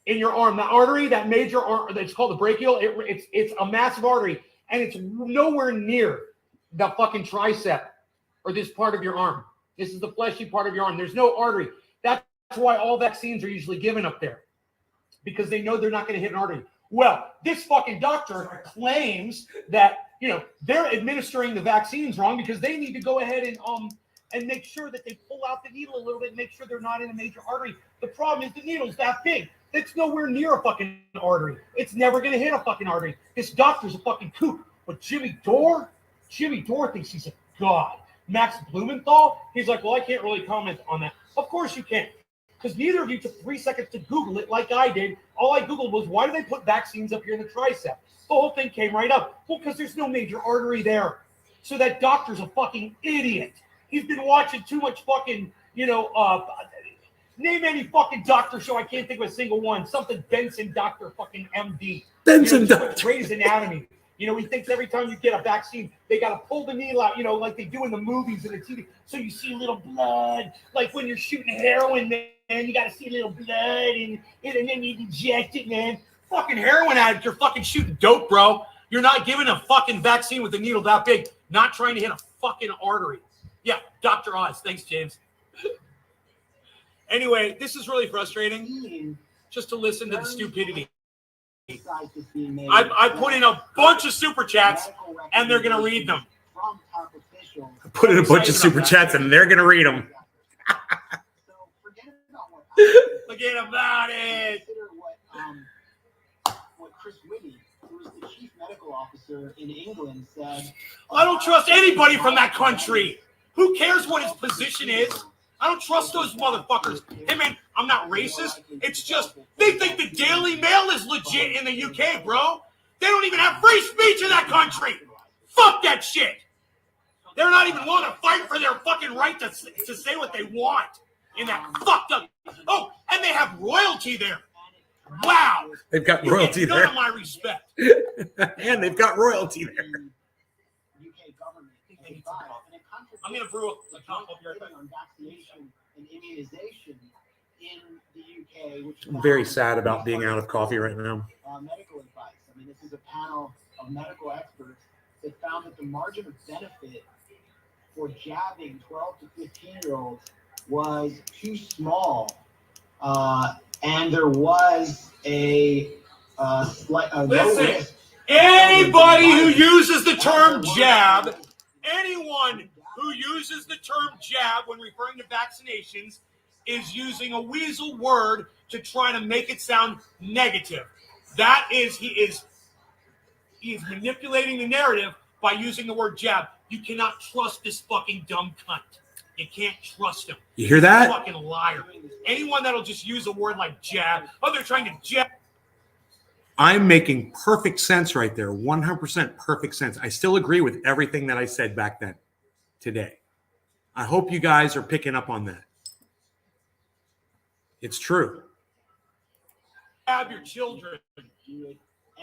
in your arm. The artery, that major artery, that's called the brachial, it's a massive artery. And it's nowhere near the fucking tricep or this part of your arm. This is the fleshy part of your arm. There's no artery. That's why all vaccines are usually given up there, because they know they're not going to hit an artery. Well, this fucking doctor claims that, they're administering the vaccines wrong because they need to go ahead and make sure that they pull out the needle a little bit and make sure they're not in a major artery. The problem is the needle's that big. It's nowhere near a fucking artery. It's never going to hit a fucking artery. This doctor's a fucking kook. But Jimmy Dore thinks he's a god. Max Blumenthal, he's like, well, I can't really comment on that. Of course you can't, because neither of you took 3 seconds to Google it like I did. All I Googled was, why do they put vaccines up here in the tricep? The whole thing came right up. Well, because there's no major artery there. So that doctor's a fucking idiot. He's been watching too much fucking, name any fucking doctor show. I can't think of a single one. Something Benson Doctor fucking MD. Benson Doctor. Grey's Anatomy. He thinks every time you get a vaccine, they got to pull the needle out, like they do in the movies and the TV. So you see little blood, like when you're shooting heroin, man, you got to see a little blood and then you inject it, man. Fucking heroin addict, you're fucking shooting dope, bro. You're not giving a fucking vaccine with a needle that big, not trying to hit a fucking artery. Yeah, Dr. Oz. Thanks, James. Anyway, this is really frustrating just to listen to the stupidity. I put in a bunch of super chats and they're going to read them. I put in a bunch of super chats and they're going to read them. Forget about it. What Chris Whitty, who is the chief medical officer in England, said. I don't trust anybody from that country. Who cares what his position is? I don't trust those motherfuckers. Hey, man, I'm not racist. It's just they think the Daily Mail is legit in the UK, bro. They don't even have free speech in that country. Fuck that shit. They're not even willing to fight for their fucking right to say what they want in that fucked up. Oh, and they have royalty there. Wow. They've got royalty there. None of my respect. And they've got royalty there. UK government. I'm going to brew on vaccination and immunization in the UK, which I'm very sad about being out of coffee right now. Medical advice. I mean, this is a panel of medical experts that found that the margin of benefit for jabbing 12 to 15-year-olds was too small, and there was a slight. Listen, anybody who uses the term jab, anyone who uses the term jab when referring to vaccinations is using a weasel word to try to make it sound negative. That is, he is manipulating the narrative by using the word jab. You cannot trust this fucking dumb cunt. You can't trust him. You hear He's that? a fucking liar. Anyone that'll just use a word like jab, oh, they're trying to jab. I'm making perfect sense right there. 100% perfect sense. I still agree with everything that I said back then today. I hope you guys are picking up on that. It's true. Jab your children.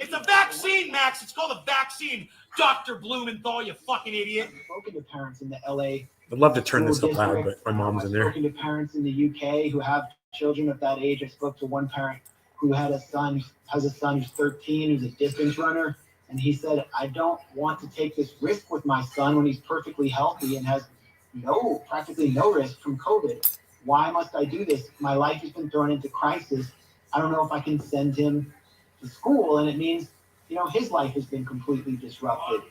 It's a vaccine, Max. It's called a vaccine. Dr. Blumenthal, you fucking idiot. I've spoken to parents in the LA. I'd love to turn this school up loud, district. but my mom's in I've there. spoken to parents in the UK who have children of that age. I spoke to one parent who has a son who's 13, who's a distance runner, and he said, I don't want to take this risk with my son when he's perfectly healthy and has practically no risk from COVID. Why must I do this? My life has been thrown into crisis. I don't know if I can send him to school, and it means, his life has been completely disrupted.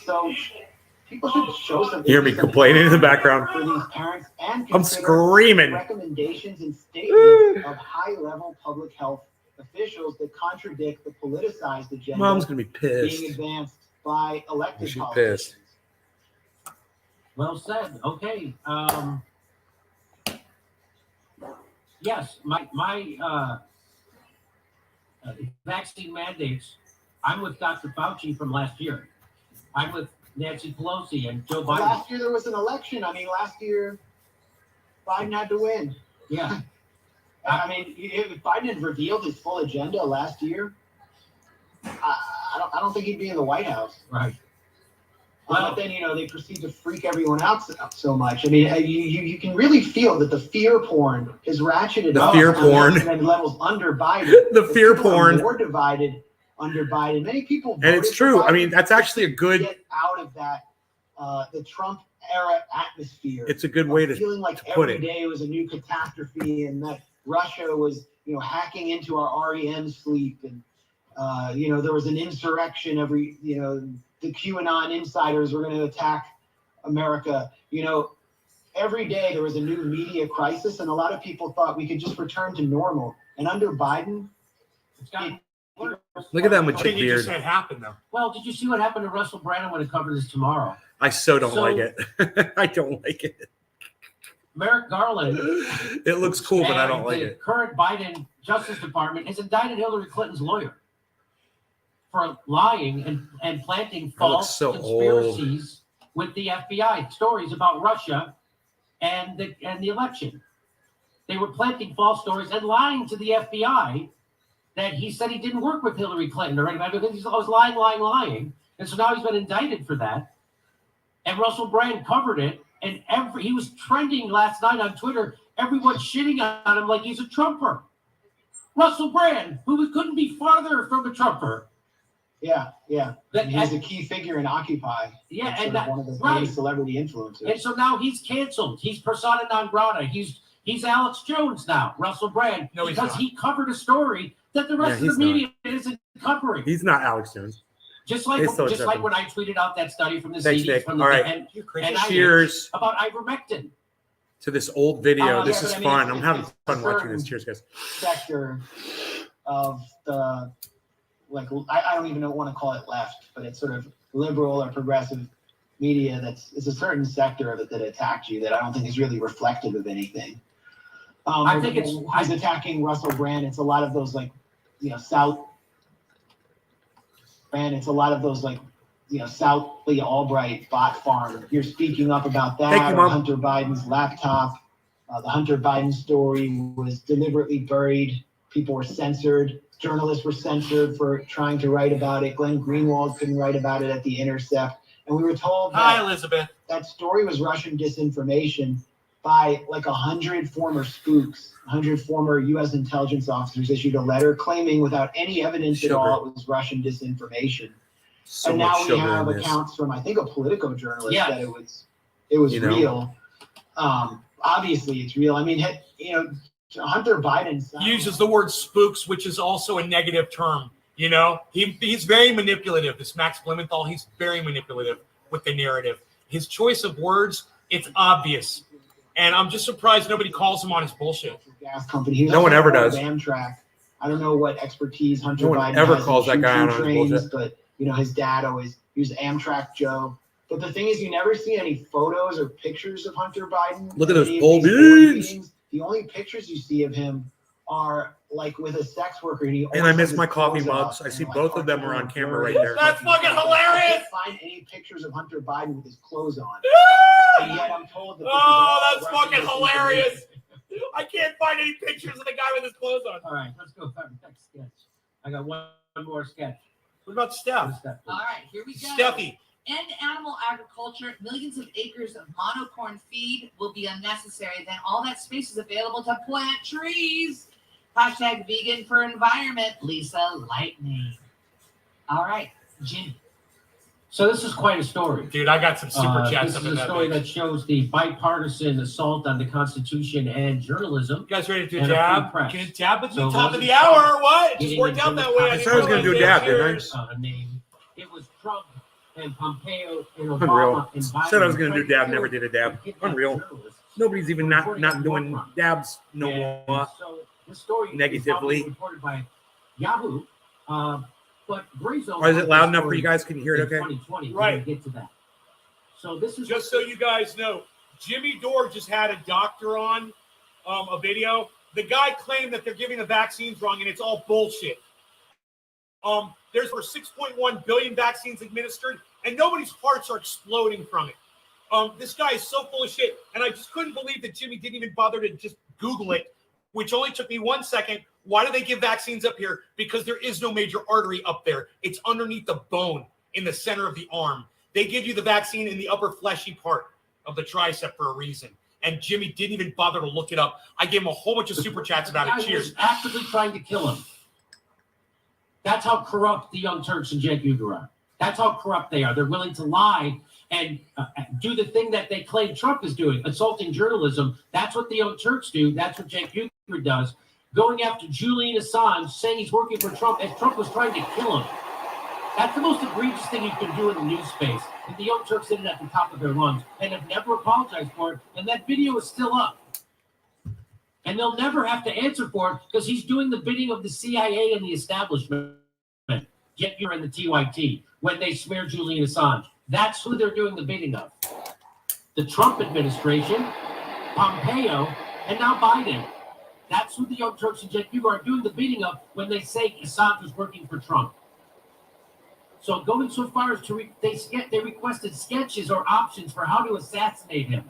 So people should show something. Hear me complaining in the background. For these parents and I'm screaming. recommendations and statements of high-level public health officials that contradict the politicized agenda Mom's gonna be being pissed. advanced by elected She's politicians. pissed. Well said. Okay. Yes, my vaccine mandates. I'm with Dr. Fauci from last year. I'm with Nancy Pelosi and Joe Biden. Last year there was an election. Last year Biden had to win. Yeah. If Biden had revealed his full agenda last year, I don't think he'd be in the White House. Right. But then, they proceed to freak everyone out so much. You can really feel that the fear porn is ratcheted The up fear on porn. and levels under Biden. The fear people are porn. more divided under Biden. Many people And it's voted for true. Biden That's actually a to good, get out of that the Trump era atmosphere. it's a good way to Feeling like put every it. day was a new catastrophe, and that Russia was, hacking into our REM sleep, and there was an insurrection every, the QAnon insiders were going to attack America. Every day there was a new media crisis, and a lot of people thought we could just return to normal. And under Biden, It's gotten worse. Look at that I magic think you just beard. said happened, though. Well, did you see what happened to Russell Brand? I'm going to cover this tomorrow. I so don't So- like it. I don't like it. Merrick Garland. It looks cool, but I and don't like the it. current Biden Justice Department has indicted Hillary Clinton's lawyer for lying and planting That looks false so conspiracies with the FBI, stories about Russia and the election. They were planting false stories and lying to the FBI that he said he didn't work with Hillary Clinton or anybody, because he was lying. And so now he's been indicted for that. And Russell Brand covered it. And he was trending last night on Twitter. Everyone's shitting on him like he's a Trumper. Russell Brand, who couldn't be farther from a Trumper. yeah. That- He's a key figure in Occupy. Yeah, Sort and of one of the right. greatest celebrity influencers. And so now he's canceled. He's persona non grata. He's Alex Jones now, Russell Brand, No, he's because not. he covered a story that the rest Yeah, of the he's media isn't covering. He's not Alex Jones. Just like They still accept him. when I tweeted out that study from the Thanks, CDs Nick. from the All right. and You crazy. I- Cheers about ivermectin. to this old video. Oh, This yeah, is but fun. I'm it's having fun watching certain this. Cheers, guys. sector of the, I don't even want to call it left, but it's sort of liberal or progressive media it's a certain sector of it that attacked you that I don't think is really reflective of anything. I think it's- he's attacking Russell Brand. It's a lot of those South Brand. It's a lot of those South Lee Albright bot farm. You're speaking up about that. Thank you, or Mom. Hunter Biden's laptop. The Hunter Biden story was deliberately buried. People were censored. Journalists were censored for trying to write about it. Glenn Greenwald couldn't write about it at The Intercept. And we were told Hi, that Elizabeth. that story was Russian disinformation by 100 former spooks. 100 former U.S. intelligence officers issued a letter claiming without any evidence at all it was Russian disinformation. So And much now we sugar have in this. accounts from, I think, a Politico journalist Yes. that it was You know? real. Obviously, it's real. Hunter Biden Uses the word spooks, which is also a negative term. He's very manipulative. This Max Blumenthal, he's very manipulative with the narrative. His choice of words, it's obvious. And I'm just surprised nobody calls him on his bullshit. gas company. He was No one also ever part of does. Amtrak. I don't know what expertise Hunter No one Biden ever has calls in that guy choo-choo on his bullshit. but his dad he was Amtrak Joe. But the thing is, you never see any photos or pictures of Hunter Biden. Look at those any of pole these board beans. meetings. The only pictures you see of him are like with a sex worker. And, And I miss my coffee mugs. I see both of them are on camera right there. That's fucking hilarious. I can't find any pictures of Hunter Biden with his clothes on. And yet I'm told that this is Oh, all that's Russian fucking disinformation. hilarious. I can't find any pictures of the guy with his clothes on. All right, let's go back to next sketch. I got one more sketch. What about Steph? What is that? All right, here we go. Steffi. End animal agriculture. Millions of acres of monocorn feed will be unnecessary. Then all that space is available to plant trees. Hashtag vegan for environment. Lisa Lightning. All right, Jimmy. So this is quite a story. Dude, I got some super chats This up is in a that story bitch. that shows the bipartisan assault on the Constitution and journalism. You guys ready to do a And a free jab? press. Can you dab at the So top of wasn't the hour or what? It just getting worked out into that the way. I said I was gonna do a dab, didn't I? Name. It was Trump and Pompeo and Obama Unreal. and Biden. Said I was going to do trying dab, never did a dab. kidnap Unreal. journalists. Nobody's even not doing dabs no And more. so this story Negatively. is reported by Yahoo, but Brazo. Or is it loud enough for you guys? Can you hear it okay? 2020. We're Right. gonna get to that. So this is Just so you guys know, Jimmy Dore just had a doctor on a video. The guy claimed that they're giving the vaccines wrong, and it's all bullshit. There's over 6.1 billion vaccines administered, and nobody's hearts are exploding from it. This guy is so full of shit, and I just couldn't believe that Jimmy didn't even bother to just Google it, which only took me 1 second. Why do they give vaccines up here? Because there is no major artery up there. It's underneath the bone in the center of the arm. They give you the vaccine in the upper fleshy part of the tricep for a reason. And Jimmy didn't even bother to look it up. I gave him a whole bunch of super chats about guy it. Cheers. was actively trying to kill him. That's how corrupt the Young Turks and Cenk Uygur are. That's how corrupt they are. They're willing to lie and do the thing that they claim Trump is doing, assaulting journalism. That's what the Young Turks do. That's what Cenk Uygur does. Going after Julian Assange, saying he's working for Trump as Trump was trying to kill him. That's the most egregious thing you can do in the news space. And the Young Turks did it at the top of their lungs and have never apologized for it. And that video is still up. And they'll never have to answer for it because he's doing the bidding of the CIA and the establishment. Get you in the TYT when they smear Julian Assange. That's who they're doing the bidding of. The Trump administration, Pompeo, and now Biden. That's who the Young Turks and Cenk Uygur are doing the bidding of when they say Assange was working for Trump. So going so far as to they requested sketches or options for how to assassinate him.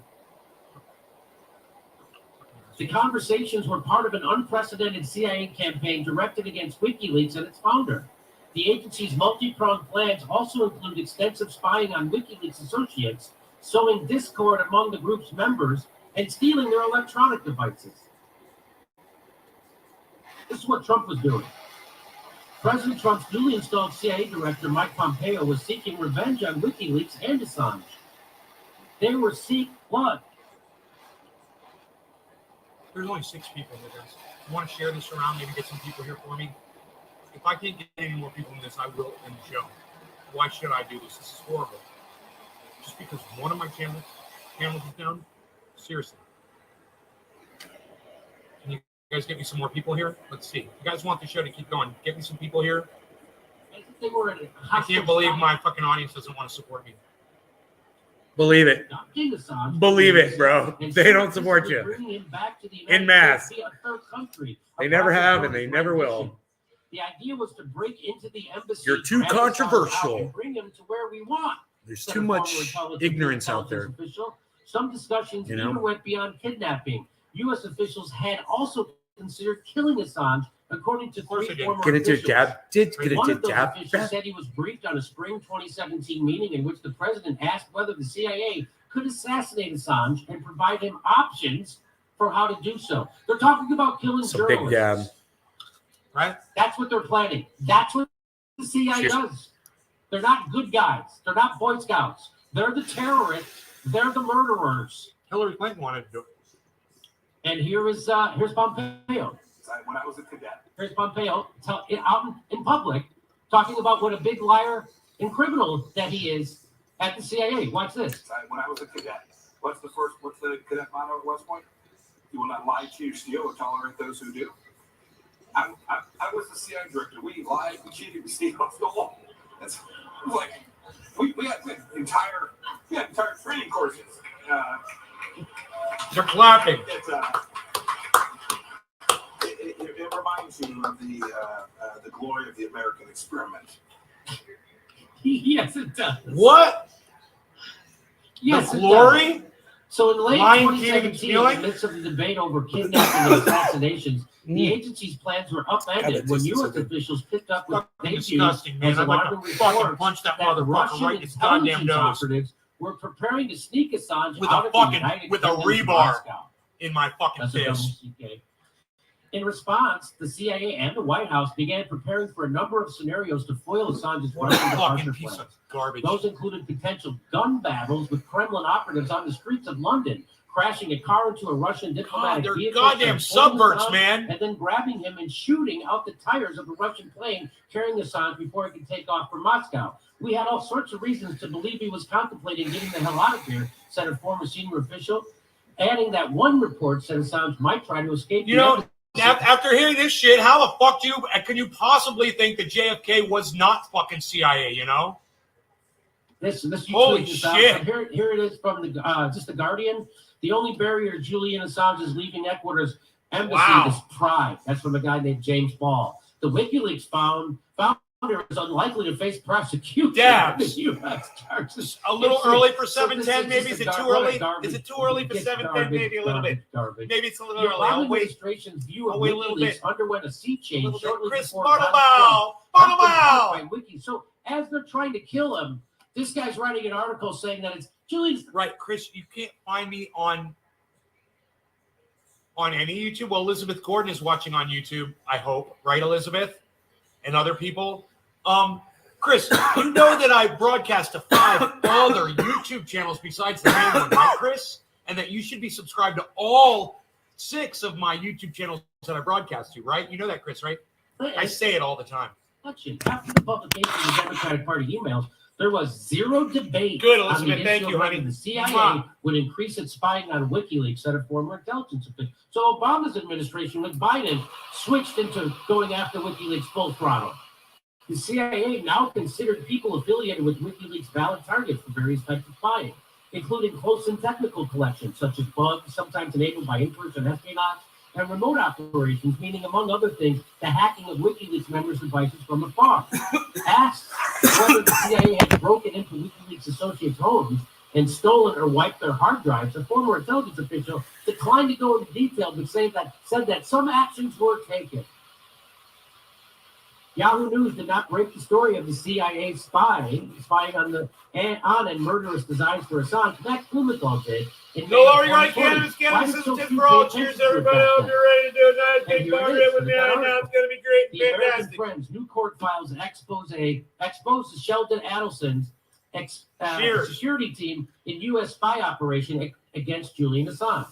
The conversations were part of an unprecedented CIA campaign directed against WikiLeaks and its founder. The agency's multi-pronged plans also include extensive spying on WikiLeaks associates, sowing discord among the group's members, and stealing their electronic devices. This is what Trump was doing. President Trump's newly installed CIA director, Mike Pompeo, was seeking revenge on WikiLeaks and Assange. They were seek blood. There's only 6 people in this. You want to share this around, maybe get some people here for me? If I can't get any more people in this, I will end the show. Why should I do this? This is horrible. Just because one of my channels is down? Seriously. Can you guys get me some more people here? Let's see. You guys want the show to keep going. Get me some people here. They were in I can't believe my fucking audience doesn't want to support me. Believe it. Assange, Believe it, bro. and They don't so support this you. is bringing him back to the En United masse. States via a third country. They never have and they never will. The idea was to break into the embassy. You're too grab Assange out, controversial. and bring him to where we want. There's said too a much former intelligence ignorance out there. official. Some discussions You know? even went beyond kidnapping. U.S. officials had also considered killing Assange, according to course 3 they did. former Get it to officials. jab. Get it One to of those jab. officials said he was briefed on a spring 2017 meeting in which the president asked whether the CIA could assassinate Assange and provide him options for how to do so. They're talking about killing It's a big journalists. jab. Right? That's what they're planning. That's what the CIA Cheers. does. They're not good guys. They're not Boy Scouts. They're the terrorists. They're the murderers. Hillary Clinton wanted to do it. And here's Pompeo. When I was a cadet. Here's Pompeo out in public talking about what a big liar and criminal that he is at the CIA. Watch this. When I was a cadet. What's the cadet motto at West Point? You will not lie, cheat, or steal, or tolerate those who do. I was the CIA director. We lied, we cheated, we stole. That's like We had entire training courses. They're clapping. It reminds you of the glory of the American experiment. Yes, it does. What? Yes, The it glory? does. So in late Lion 2017, King in the midst of the debate over kidnapping and assassinations, the agency's plans were God, upended that when tastes U.S. so good. officials picked up what Fucking they disgusting, viewed man. as I'd like alarming to fucking reports punch that that motherfucker Russian right in his goddamn intelligence nose operatives were preparing to sneak Assange with out a of the fucking United with a Kingdom to rebar Moscow. in my fucking That's a double fist. CK. In response, the CIA and the White House began preparing for a number of scenarios to foil Assange's What a Russian fucking departure piece plans. of garbage. Those included potential gun battles with Kremlin operatives on the streets of London, crashing a car into a Russian God, diplomatic they're vehicle, goddamn transforming subverts, Assange, man. and then grabbing him and shooting out the tires of a Russian plane carrying Assange before he could take off for Moscow. We had all sorts of reasons to believe he was contemplating getting the hell out of here, said a former senior official, adding that one report said Assange might try to escape. You know, after hearing this shit, how the fuck can you possibly think that JFK was not fucking CIA, you know? This you Holy tweet this shit. out. Here it is from the just the Guardian. The only barrier Julian Assange is leaving Ecuador's embassy is pride. That's from a guy named James Ball. The WikiLeaks founder is unlikely to face prosecution. Dabs. The U.S. charges. A little early for So 710, maybe. Is it too early? Is it too early for 710? Maybe a little bit. Garbage. Maybe it's a little The early. Obama I'll wait. administration's view of I'll wait a little WikiLeaks bit. underwent a sea change shortly Chris before Donald Trump Bartleby. by Wiki. So as they're trying to kill him, this guy's writing an article saying that it's Julian's. Right, Chris, you can't find me on any YouTube. Well, Elizabeth Gordon is watching on YouTube, I hope. Right, Elizabeth? And other people. Chris, you know that I broadcast to 5 other YouTube channels besides the main one, right, Chris? And that you should be subscribed to all 6 of my YouTube channels that I broadcast to, right? You know that, Chris, right? I say it all the time. After the publication of the Democratic Party emails, there was zero debate. Good, on the Elizabeth. Thank issue you, of whether honey. The CIA Mwah. would increase its spying on WikiLeaks, said a former intelligence official. So Obama's administration with Biden switched into going after WikiLeaks full throttle. The CIA now considered people affiliated with WikiLeaks valid targets for various types of spying, including close and technical collections, such as bugs, sometimes enabled by in-person espionage, and remote operations, meaning, among other things, the hacking of WikiLeaks members' devices from afar. Asked whether the CIA had broken into WikiLeaks associates' homes and stolen or wiped their hard drives, a former intelligence official declined to go into detail, but said that some actions were taken. Yahoo News did not break the story of the CIA spying on and murderous designs for Assange. Max Blumenthal did. No lower right, cannabis system for all. Cheers, everybody. I hope you're ready to do a nice big party with me. I know it's going to be great The and American fantastic. Friends new court files expose Sheldon Adelson's security team in U.S. spy operation against Julian Assange.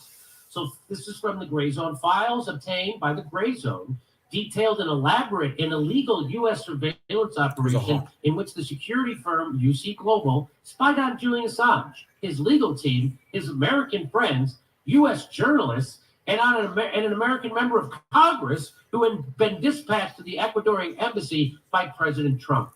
So this is from the Gray Zone files obtained by the Gray Zone, detailed an elaborate and illegal U.S. surveillance operation in which the security firm UC Global spied on Julian Assange, his legal team, his American friends, U.S. journalists, and an American member of Congress who had been dispatched to the Ecuadorian embassy by President Trump.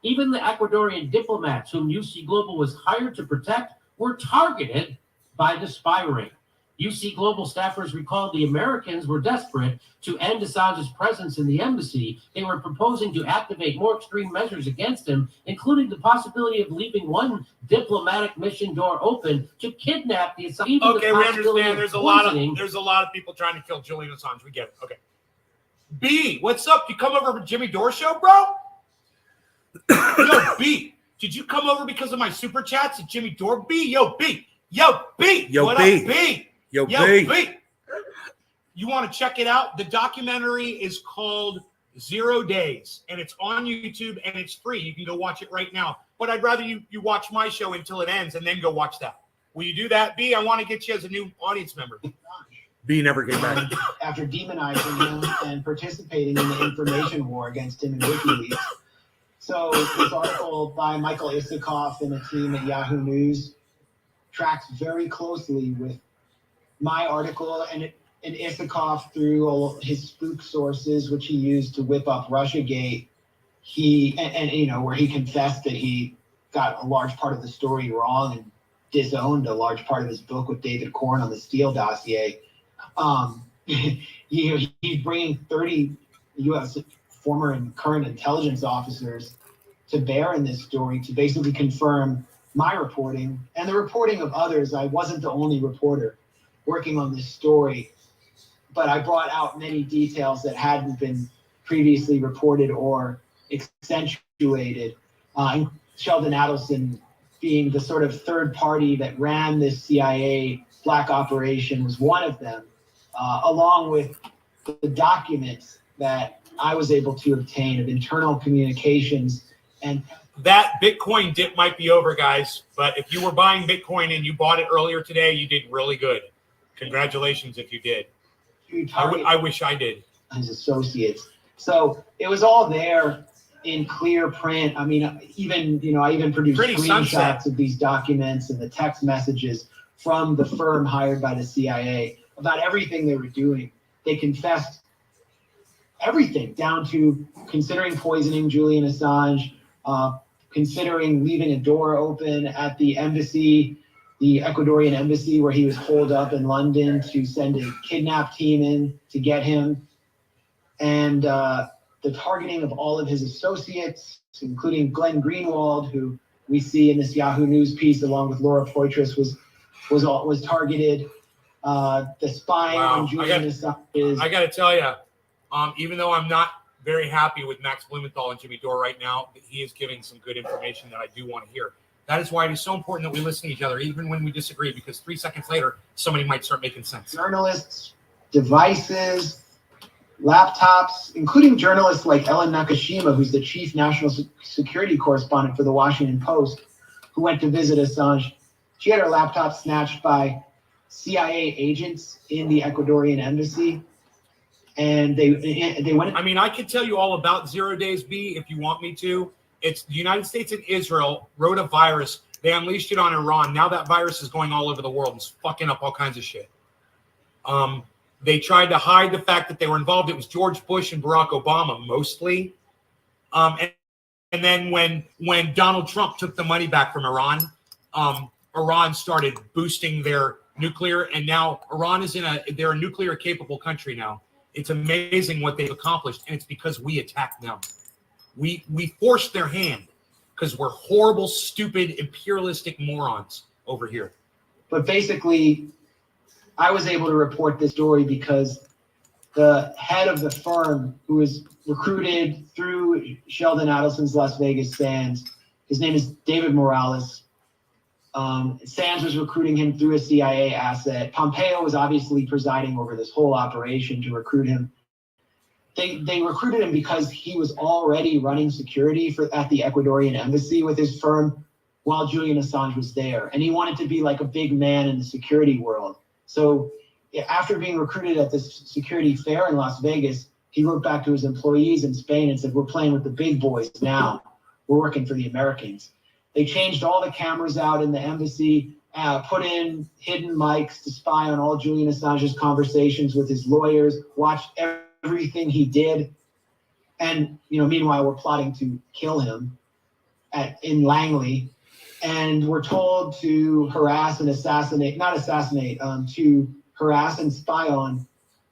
Even the Ecuadorian diplomats whom UC Global was hired to protect were targeted by the spy ring. UC Global staffers recalled the Americans were desperate to end Assange's presence in the embassy. They were proposing to activate more extreme measures against him, including the possibility of leaving one diplomatic mission door open to kidnap the Assange. Okay, we understand. There's a lot of people trying to kill Julian Assange. We get it. Okay. B, what's up? You come over for Jimmy Dore show, bro? Yo, B, did you come over because of my super chats at Jimmy Dore? B, yo, B. Yo, B. Yo, what B. up, B? Yo, B. You want to check it out? The documentary is called 0 Days, and it's on YouTube, and it's free. You can go watch it right now. But I'd rather you watch my show until it ends and then go watch that. Will you do that, B? I want to get you as a new audience member. B never came back. After demonizing him and participating in the information war against him in WikiLeaks. So this article by Michael Isikoff and a team at Yahoo News tracks very closely with my article, and Isikoff, through all his spook sources, which he used to whip up Russiagate, where he confessed that he got a large part of the story wrong and disowned a large part of his book with David Korn on the Steele dossier. He's bringing 30 U.S. former and current intelligence officers to bear in this story to basically confirm my reporting and the reporting of others. I wasn't the only reporter working on this story, but I brought out many details that hadn't been previously reported or accentuated. And Sheldon Adelson, being the sort of third party that ran this CIA black operation, was one of them, along with the documents that I was able to obtain of internal communications. And that Bitcoin dip might be over, guys. But if you were buying Bitcoin and you bought it earlier today, you did really good. Congratulations if you did. I wish I did. His associates. So it was all there in clear print. I mean, I even produced screenshots of these documents and the text messages from the firm hired by the CIA about everything they were doing. They confessed everything, down to considering poisoning Julian Assange, considering leaving a door open at the embassy, the Ecuadorian embassy, where he was holed up in London, to send a kidnap team in to get him, and the targeting of all of his associates, including Glenn Greenwald, who we see in this Yahoo News piece along with Laura Poitras, was targeted. The spying on Julian Assange. I got to tell you, even though I'm not very happy with Max Blumenthal and Jimmy Dore right now, he is giving some good information that I do want to hear. That is why it is so important that we listen to each other, even when we disagree, because 3 seconds later, somebody might start making sense. Journalists, devices, laptops, including journalists like Ellen Nakashima, who's the chief national security correspondent for the Washington Post, who went to visit Assange. She had her laptop snatched by CIA agents in the Ecuadorian embassy. And they went. I mean, I could tell you all about 0 Days B if you want me to. It's the United States and Israel wrote a virus. They unleashed it on Iran. Now that virus is going all over the world and it's fucking up all kinds of shit. They tried to hide the fact that they were involved. It was George Bush and Barack Obama mostly. And then when Donald Trump took the money back from Iran, Iran started boosting their nuclear, and now Iran is they're a nuclear capable country now. It's amazing what they've accomplished, and it's because we attacked them. We forced their hand because we're horrible, stupid, imperialistic morons over here. But basically, I was able to report this story because the head of the firm, who was recruited through Sheldon Adelson's Las Vegas Sands, his name is David Morales. Sands was recruiting him through a CIA asset. Pompeo was obviously presiding over this whole operation to recruit him. They recruited him because he was already running security at the Ecuadorian embassy with his firm while Julian Assange was there. And he wanted to be like a big man in the security world. So after being recruited at this security fair in Las Vegas, he wrote back to his employees in Spain and said, "We're playing with the big boys now. We're working for the Americans." They changed all the cameras out in the embassy, put in hidden mics to spy on all Julian Assange's conversations with his lawyers, watched everything he did. And, meanwhile, we're plotting to kill him in Langley. And we're told to harass and to harass and spy on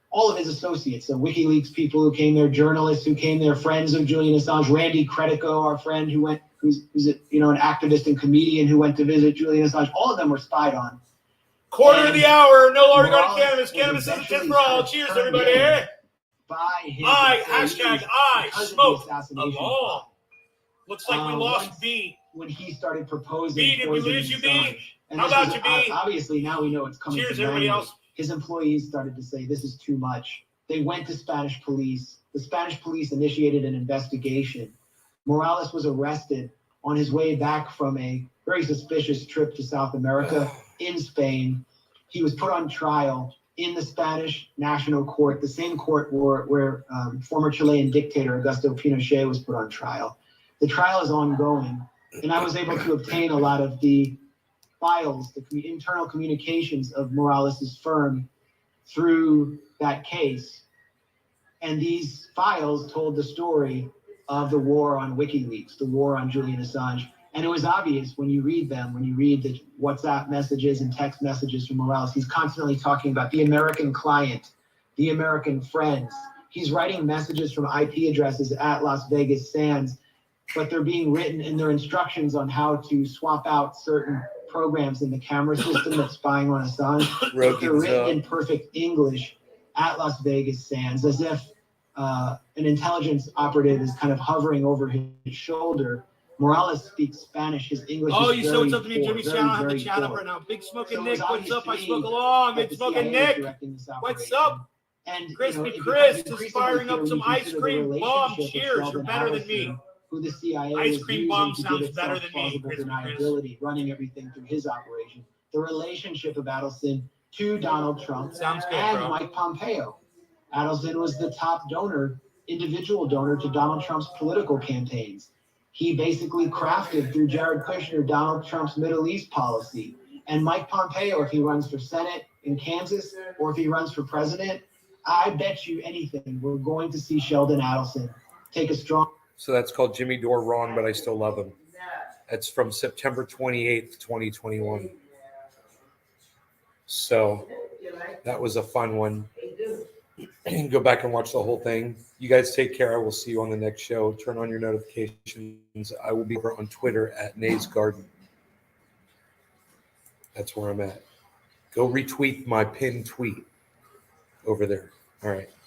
all of his associates. So WikiLeaks people who came there, journalists who came there, friends of Julian Assange, Randy Credico, our friend who's an activist and comedian who went to visit Julian Assange. All of them were spied on. Quarter of the hour, no longer going to cannabis. Cannabis is a tip for all. Cheers, everybody. By his I smoke a law. Looks like we lost B. When he started proposing. B, did we lose you, B? How about you, B? Obviously, now we know it's coming. Cheers, everybody else. His employees started to say, "This is too much." They went to Spanish police. The Spanish police initiated an investigation. Morales was arrested on his way back from a very suspicious trip to South America in Spain. He was put on trial in the Spanish National Court, the same court where former Chilean dictator Augusto Pinochet was put on trial. The trial is ongoing, and I was able to obtain a lot of the files, the internal communications of Morales' firm through that case. And these files told the story of the war on WikiLeaks, the war on Julian Assange. And it was obvious when you read them, when you read the WhatsApp messages and text messages from Morales, he's constantly talking about the American client, the American friends. He's writing messages from IP addresses at Las Vegas Sands, but they're being written in their instructions on how to swap out certain programs in the camera system that's spying on Assange. They're written in perfect English at Las Vegas Sands, as if an intelligence operative is kind of hovering over his shoulder. Morales speaks Spanish. His English Oh, is you very said what's up to me, poor, Jimmy very, Chow. I have the very chat up poor. right now. Big Smoking So it Nick, was what's obvious up? to I me smoke along. that Big the Smoking CIA Nick. was directing this What's operation. up? And Crispy it becomes Chris is increasingly firing clear up when some you ice consider the cream bomb. relationship of Cheers, you're Sheldon better than Adelson, me. who the CIA Ice was cream using bomb to give sounds itself better than me, plausible Crispy Chris. deniability, running everything through his operation. The relationship of Adelson to Donald Trump Sounds good, and bro. Mike Pompeo. Adelson was the top donor, individual donor to Donald Trump's political campaigns. He basically crafted through Jared Kushner Donald Trump's Middle East policy. And Mike Pompeo, if he runs for Senate in Kansas or if he runs for president, I bet you anything we're going to see Sheldon Adelson take a strong. So that's called Jimmy Dore Wrong, but I still love him. That's from September 28th, 2021. So that was a fun one. Go back and watch the whole thing. You guys take care. I will see you on the next show. Turn on your notifications. I will be over on Twitter at Nays Garden. That's where I'm at. Go retweet my pinned tweet over there. All right.